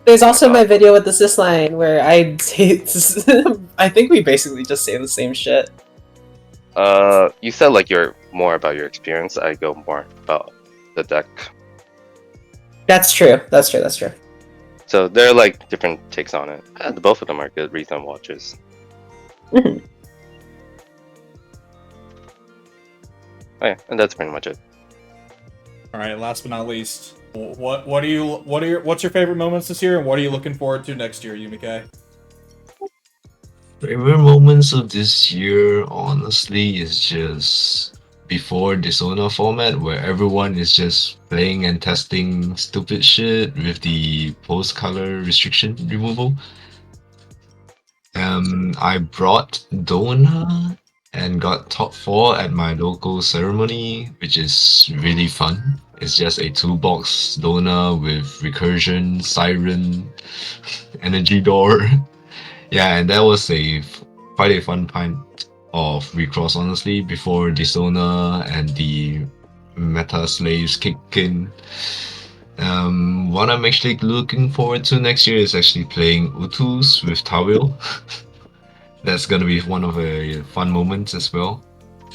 There's also my video with the sis line where I say I think we basically just say the same shit. You said like you're more about your experience. I go more about the deck. That's true. That's true. So they're like different takes on it. Both of them are good reason watches. Mm-hmm. Oh yeah, and that's pretty much it. All right, last but not least, What's your favorite moments this year, and what are you looking forward to next year, Yumikae? Favorite moments of this year, honestly, is just before Dishonor format where everyone is just playing and testing stupid shit with the post color restriction removal. I brought Dona and got top 4 at my local ceremony, which is really fun. It's just a 2-box Dona with recursion, siren, energy door. Yeah, and that was quite a fun pint of WiXoss, honestly, before Dishonor and the meta slaves kick in. What I'm actually looking forward to next year is actually playing Utus with Tawil. That's gonna be one of the fun moments as well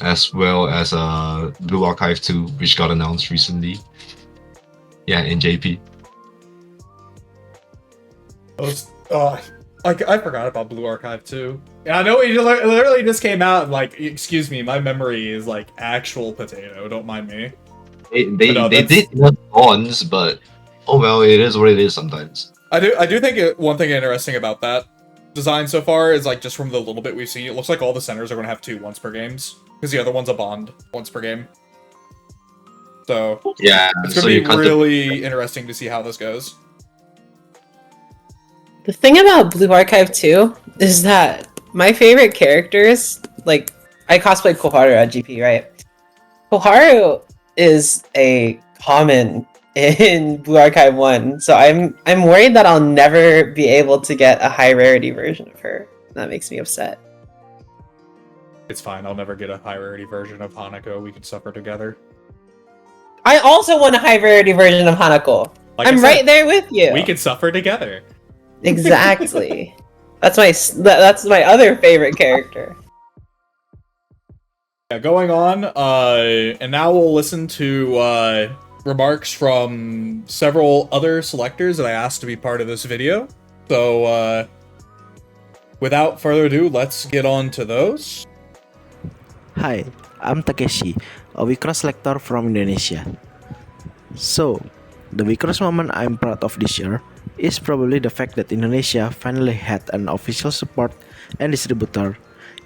as Blue Archive 2, which got announced recently. Yeah, in JP. I forgot about Blue Archive 2. Yeah, I know it literally just came out, and like, excuse me, my memory is like actual potato, don't mind me. They did have bonds, but oh well, it is what it is sometimes. I do think one thing interesting about that design so far is like just from the little bit we've seen, it looks like all the centers are going to have 2 once per games because the other one's a bond once per game. So yeah, it's going to be really interesting to see how this goes. The thing about Blue Archive 2 is that my favorite characters, like, I cosplay Koharu at GP, right? Koharu is a common in Blue Archive 1, so I'm worried that I'll never be able to get a high rarity version of her. That makes me upset. It's fine, I'll never get a high rarity version of Hanako. We can suffer together. I also want a high rarity version of Hanako. Like I'm right there with you. We can suffer together. Exactly. That's my other favorite character. Yeah, going on, and now we'll listen to remarks from several other selectors that I asked to be part of this video. So, without further ado, let's get on to those. Hi, I'm Takeshi, a WiXoss selector from Indonesia. So, the WiXoss moment I'm proud of this year is probably the fact that Indonesia finally had an official support and distributor,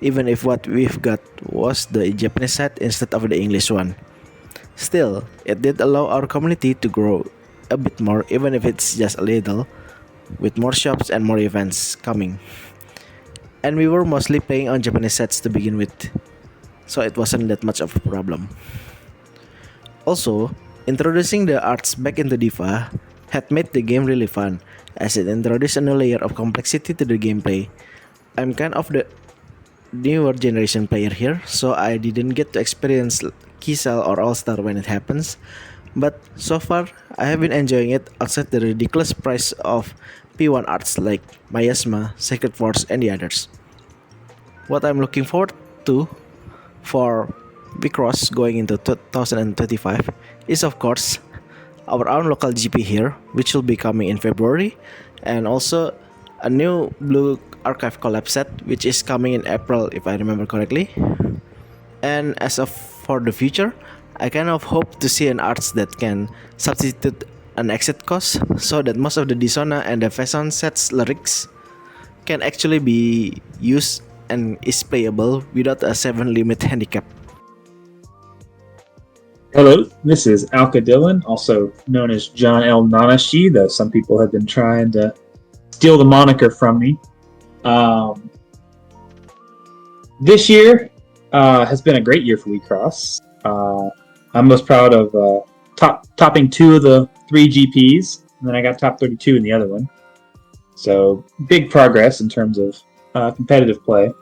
even if what we've got was the Japanese side instead of the English one. Still, it did allow our community to grow a bit more, even if it's just a little, with more shops and more events coming. And we were mostly playing on Japanese sets to begin with, so it wasn't that much of a problem. Also, introducing the arts back into Diva had made the game really fun, as it introduced a new layer of complexity to the gameplay. I'm kind of the newer generation player here, so I didn't get to experience Kisel or All-Star when it happens, but so far I have been enjoying it outside the ridiculous price of P1 arts like Miasma, Sacred Force, and the others. What I'm looking forward to for WiXoss going into 2025 is, of course, our own local GP here, which will be coming in February, and also a new Blue Archive collab set, which is coming in April if I remember correctly. And as of for the future, I kind of hope to see an arts that can substitute an exit cost, so that most of the Dishonor and the Faison sets lyrics can actually be used and is playable without a 7 limit handicap. Hello, this is Alka Dillon, also known as John L. Nanashi, though some people have been trying to steal the moniker from me. This year has been a great year for WiXoss. I'm most proud of topping 2 of the 3 GPs, and then I got top 32 in the other one. So big progress in terms of competitive play.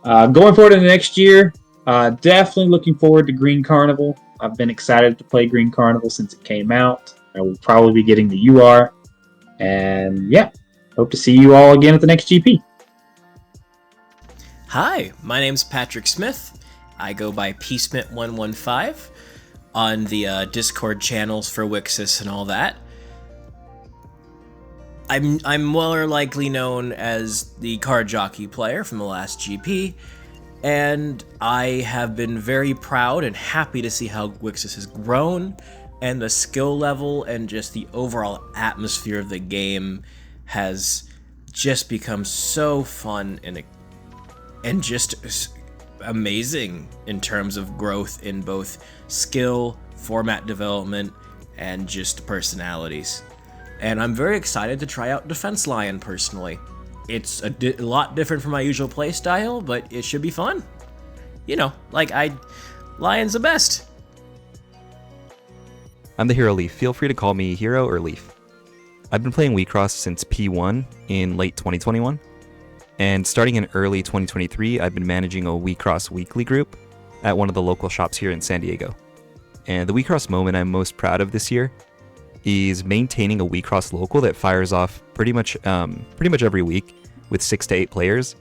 Going forward in the next year, definitely looking forward to Green Carnival. I've been excited to play Green Carnival since it came out. I will probably be getting the UR. And yeah, hope to see you all again at the next GP. Hi, my name's Patrick Smith. I go by PSmith115 on the Discord channels for WiXoss and all that. I'm more likely known as the card jockey player from the last GP, and I have been very proud and happy to see how WiXoss has grown and the skill level and just the overall atmosphere of the game has just become so fun and just amazing in terms of growth in both skill, format development, and just personalities. And I'm very excited to try out Defense Lion personally. It's a lot different from my usual playstyle, but it should be fun. You know, Lion's the best. I'm the Hero Leaf. Feel free to call me Hero or Leaf. I've been playing WiXoss since P1 in late 2021, and starting in early 2023, I've been managing a WiXoss weekly group at one of the local shops here in San Diego. And the WiXoss moment I'm most proud of this year is maintaining a WiXoss local that fires off pretty much every week with 6 to 8 players,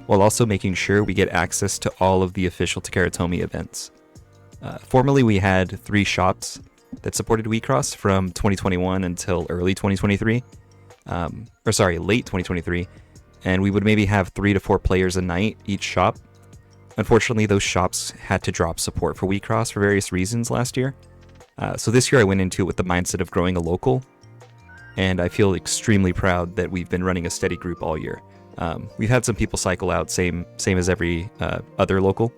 while also making sure we get access to all of the official Takara Tomy events. Formerly, we had 3 shops that supported WiXoss from 2021 until early 2023, late 2023, and we would maybe have 3 to 4 players a night each shop. Unfortunately, those shops had to drop support for WiXoss for various reasons last year. So this year I went into it with the mindset of growing a local, and I feel extremely proud that we've been running a steady group all year. We've had some people cycle out, same as every other local,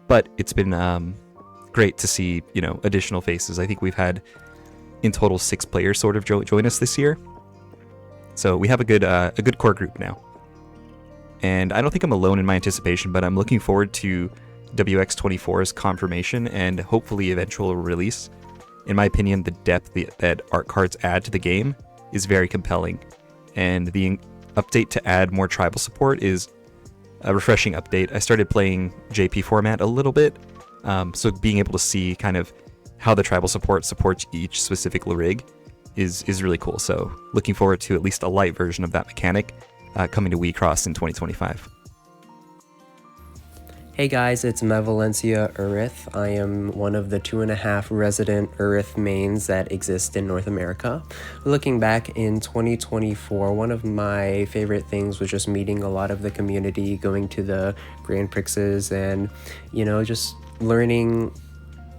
but it's been great to see, additional faces. I think we've had in total 6 players sort of join us this year, so we have a good core group now. And I don't think I'm alone in my anticipation, but I'm looking forward to WX24's confirmation and hopefully eventual release. In my opinion, the depth that art cards add to the game is very compelling, and the update to add more tribal support is a refreshing update. I started playing JP format a little bit, so being able to see kind of how the tribal support supports each specific rig is really cool. So looking forward to at least a light version of that mechanic coming to WiXoss in 2025. Hey guys, it's Malevolencia Urith. I am one of the 2.5 resident Urith mains that exist in North America. Looking back in 2024, one of my favorite things was just meeting a lot of the community, going to the Grand Prixes, and just learning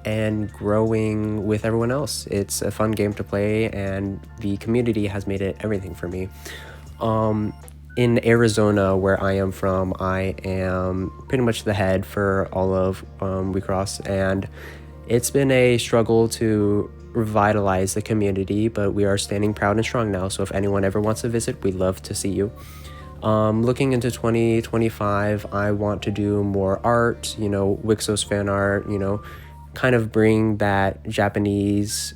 and growing with everyone else. It's a fun game to play, and the community has made it everything for me. In Arizona, where I am from, I am pretty much the head for all of WiXoss, and it's been a struggle to revitalize the community, but we are standing proud and strong now, so if anyone ever wants to visit, we'd love to see you. Looking into 2025, I want to do more art, WiXoss fan art, kind of bring that Japanese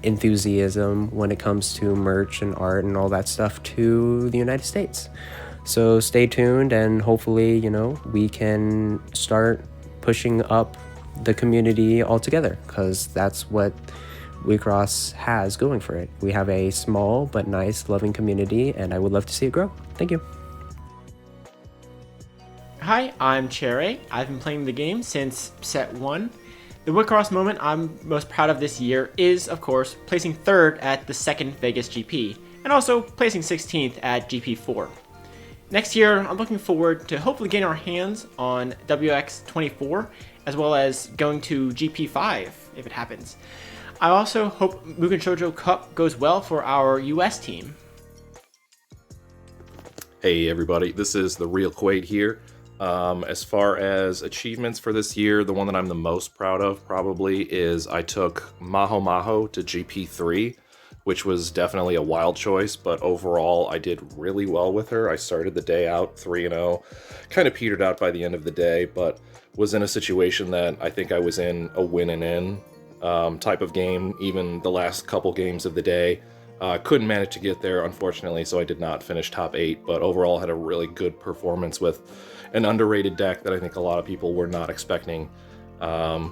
enthusiasm when it comes to merch and art and all that stuff to the United States. So stay tuned, and hopefully, we can start pushing up the community altogether, because that's what WiXoss has going for it. We have a small but nice, loving community, and I would love to see it grow. Thank you. Hi, I'm Cherry. I've been playing the game since set 1. The WiXoss moment I'm most proud of this year is, of course, placing 3rd at the 2nd Vegas GP, and also placing 16th at GP4. Next year, I'm looking forward to hopefully getting our hands on WX24, as well as going to GP5, if it happens. I also hope Mugen Shoujo Cup goes well for our US team. Hey everybody, this is the Real Quaid here. As far as achievements for this year, the one that I'm the most proud of probably is I took Maho Maho to GP3, which was definitely a wild choice, but overall I did really well with her. I started the day out 3-0, kind of petered out by the end of the day, but was in a situation that I think I was in a win and in type of game, even the last couple games of the day. Couldn't manage to get there, unfortunately, so I did not finish top 8, but overall had a really good performance with an underrated deck that I think a lot of people were not expecting.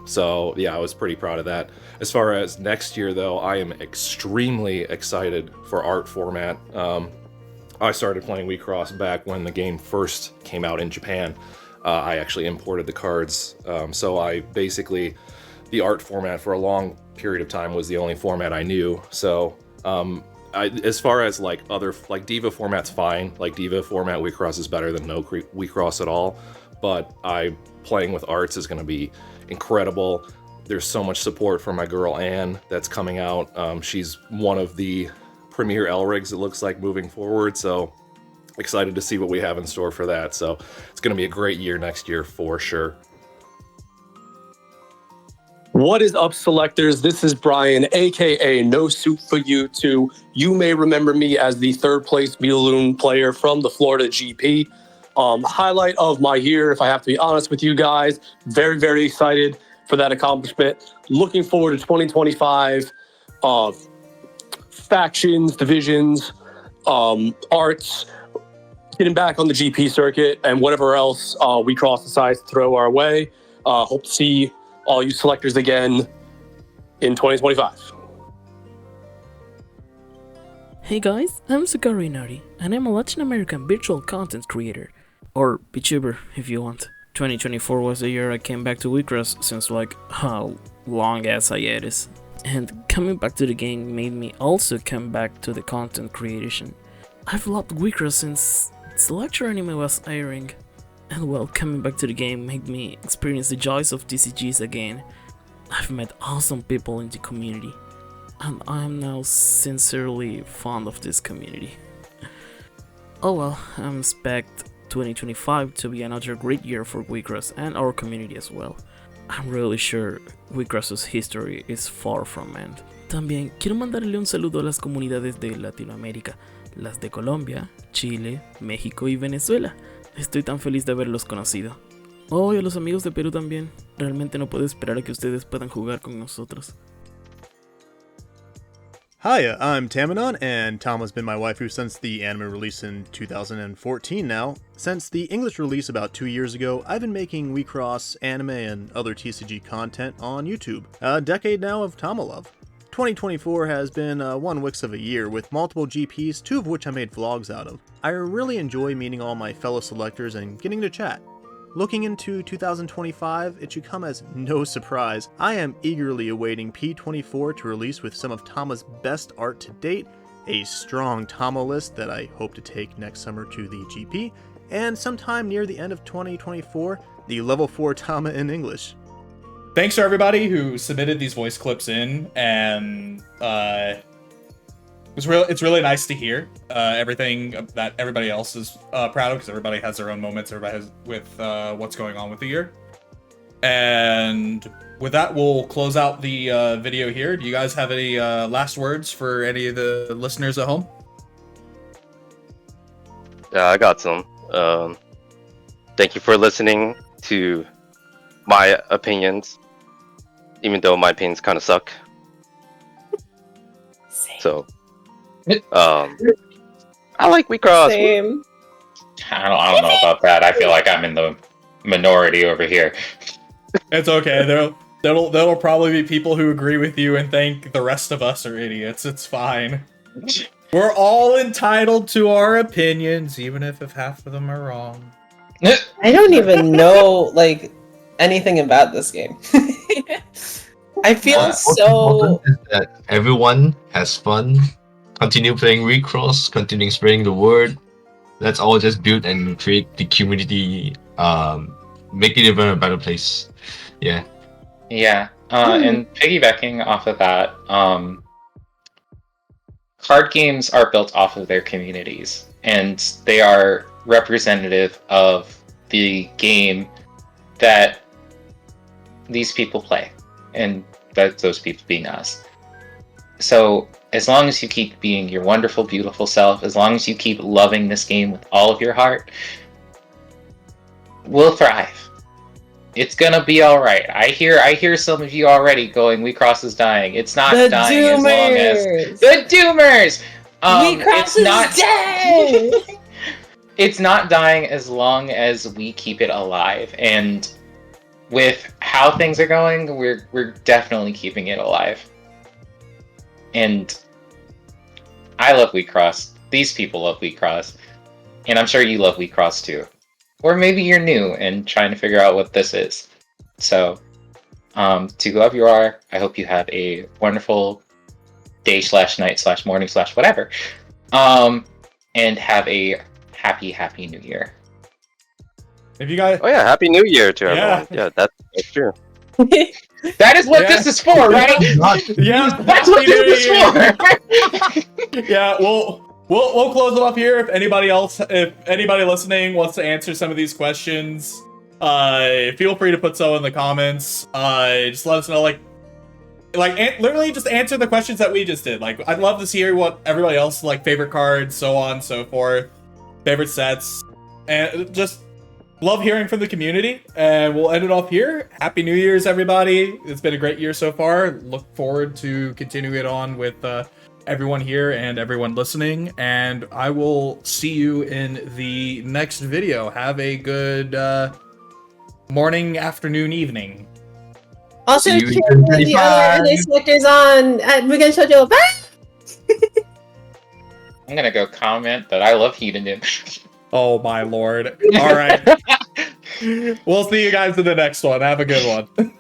So yeah, I was pretty proud of that. As far as next year though, I am extremely excited for art format. I started playing WiXoss back when the game first came out in Japan. I actually imported the cards, so I basically, the art format for a long period of time was the only format I knew. So as far as other Diva format's fine. Diva format WiXoss is better than no WiXoss at all. But playing with arts is going to be incredible. There's so much support for my girl Anne that's coming out. She's one of the premier Elrigs, it looks like, moving forward. So excited to see what we have in store for that. So it's going to be a great year next year for sure. What is up, selectors? This is Brian, aka No Soup for You Too. You may remember me as the third place Mealoon player from the Florida GP. Highlight of my year, if I have to be honest with you guys. Very, very excited for that accomplishment. Looking forward to 2025. Factions, divisions, arts, getting back on the GP circuit, and whatever else WiXoss decides to throw our way. Hope to see all you selectors again in 2025. Hey guys, I'm Sukari Inari, and I'm a Latin American virtual content creator. Or VTuber, if you want. 2024 was the year I came back to WiXoss since like a long ass hiatus. And coming back to the game made me also come back to the content creation. I've loved WiXoss since Selector anime was airing. And well, coming back to the game made me experience the joys of TCGs again. I've met awesome people in the community. And I'm now sincerely fond of this community. Oh well, I'm expect 2025 to be another great year for WiXoss and our community as well. I'm really sure WiXoss's history is far from end. También quiero mandarle un saludo a las comunidades de Latinoamérica, las de Colombia, Chile, México y Venezuela. Estoy tan feliz de haberlos conocido. Oh, y a los amigos de Perú también. Realmente no puedo esperar a que ustedes puedan jugar con nosotros. Hiya, I'm Tamanon, and Tom has been my waifu since the anime release in 2014 now. Since the English release about 2 years ago, I've been making WiXoss, anime, and other TCG content on YouTube. A decade now of Tama love. 2024 has been one Wix of a year, with multiple GPs, 2 of which I made vlogs out of. I really enjoy meeting all my fellow selectors and getting to chat. Looking into 2025, it should come as no surprise. I am eagerly awaiting P24 to release with some of Tama's best art to date, a strong Tama list that I hope to take next summer to the GP, and sometime near the end of 2024, the level 4 Tama in English. Thanks to everybody who submitted these voice clips in, and it's really nice to hear everything that everybody else is proud of, because everybody has their own moments, everybody has with what's going on with the year. And with that, we'll close out the video here. Do you guys have any last words for any of the listeners at home? Yeah, I got some. Thank you for listening to my opinions, even though my opinions kind of suck. So, I like WiXoss. Same. I don't know about that. I feel like I'm in the minority over here. It's okay. There'll probably be people who agree with you and think the rest of us are idiots. It's fine. We're all entitled to our opinions, even if half of them are wrong. I don't even know like anything about this game. I feel What's so. important is that everyone has fun. Continue playing WiXoss, continue spreading the word. Let's all just build and create the community, make it even a better place. Yeah. Yeah. And piggybacking off of that, card games are built off of their communities, and they are representative of the game that these people play, and that those people being us. So as long as you keep being your wonderful, beautiful self, as long as you keep loving this game with all of your heart, we'll thrive. It's gonna be all right. I hear some of you already going, WiXoss is dying. It's not The dying as long as Doomers! the Doomers. WiXoss It's is not dead! It's not dying as long as we keep it alive. And with how things are going, we're definitely keeping it alive. And I love WiXoss. These people love WiXoss. And I'm sure you love WiXoss too. Or maybe you're new and trying to figure out what this is. So, to whoever you are, I hope you have a wonderful day/night/morning/whatever. And have a happy new year. If you guys, Oh yeah, Happy New Year to everyone. Yeah, that's true. That is what this is for, right? Yeah, That's what this is for. Yeah, we'll close it off here. If anybody listening wants to answer some of these questions, feel free to put so in the comments. Just let us know, literally just answer the questions that we just did. Like, I'd love to hear what everybody else favorite cards, so on, so forth, favorite sets, and just love hearing from the community. And we'll end it off here. Happy New Year's, everybody! It's been a great year so far. Look forward to continuing it on with everyone here and everyone listening. And I will see you in the next video. Have a good morning, afternoon, evening. Also, See check you out in the other 2025. NA selectors on at Mugen Shoujo. Bye! I'm gonna go comment that I love Hedonym. Oh my lord. Alright. We'll see you guys in the next one. Have a good one.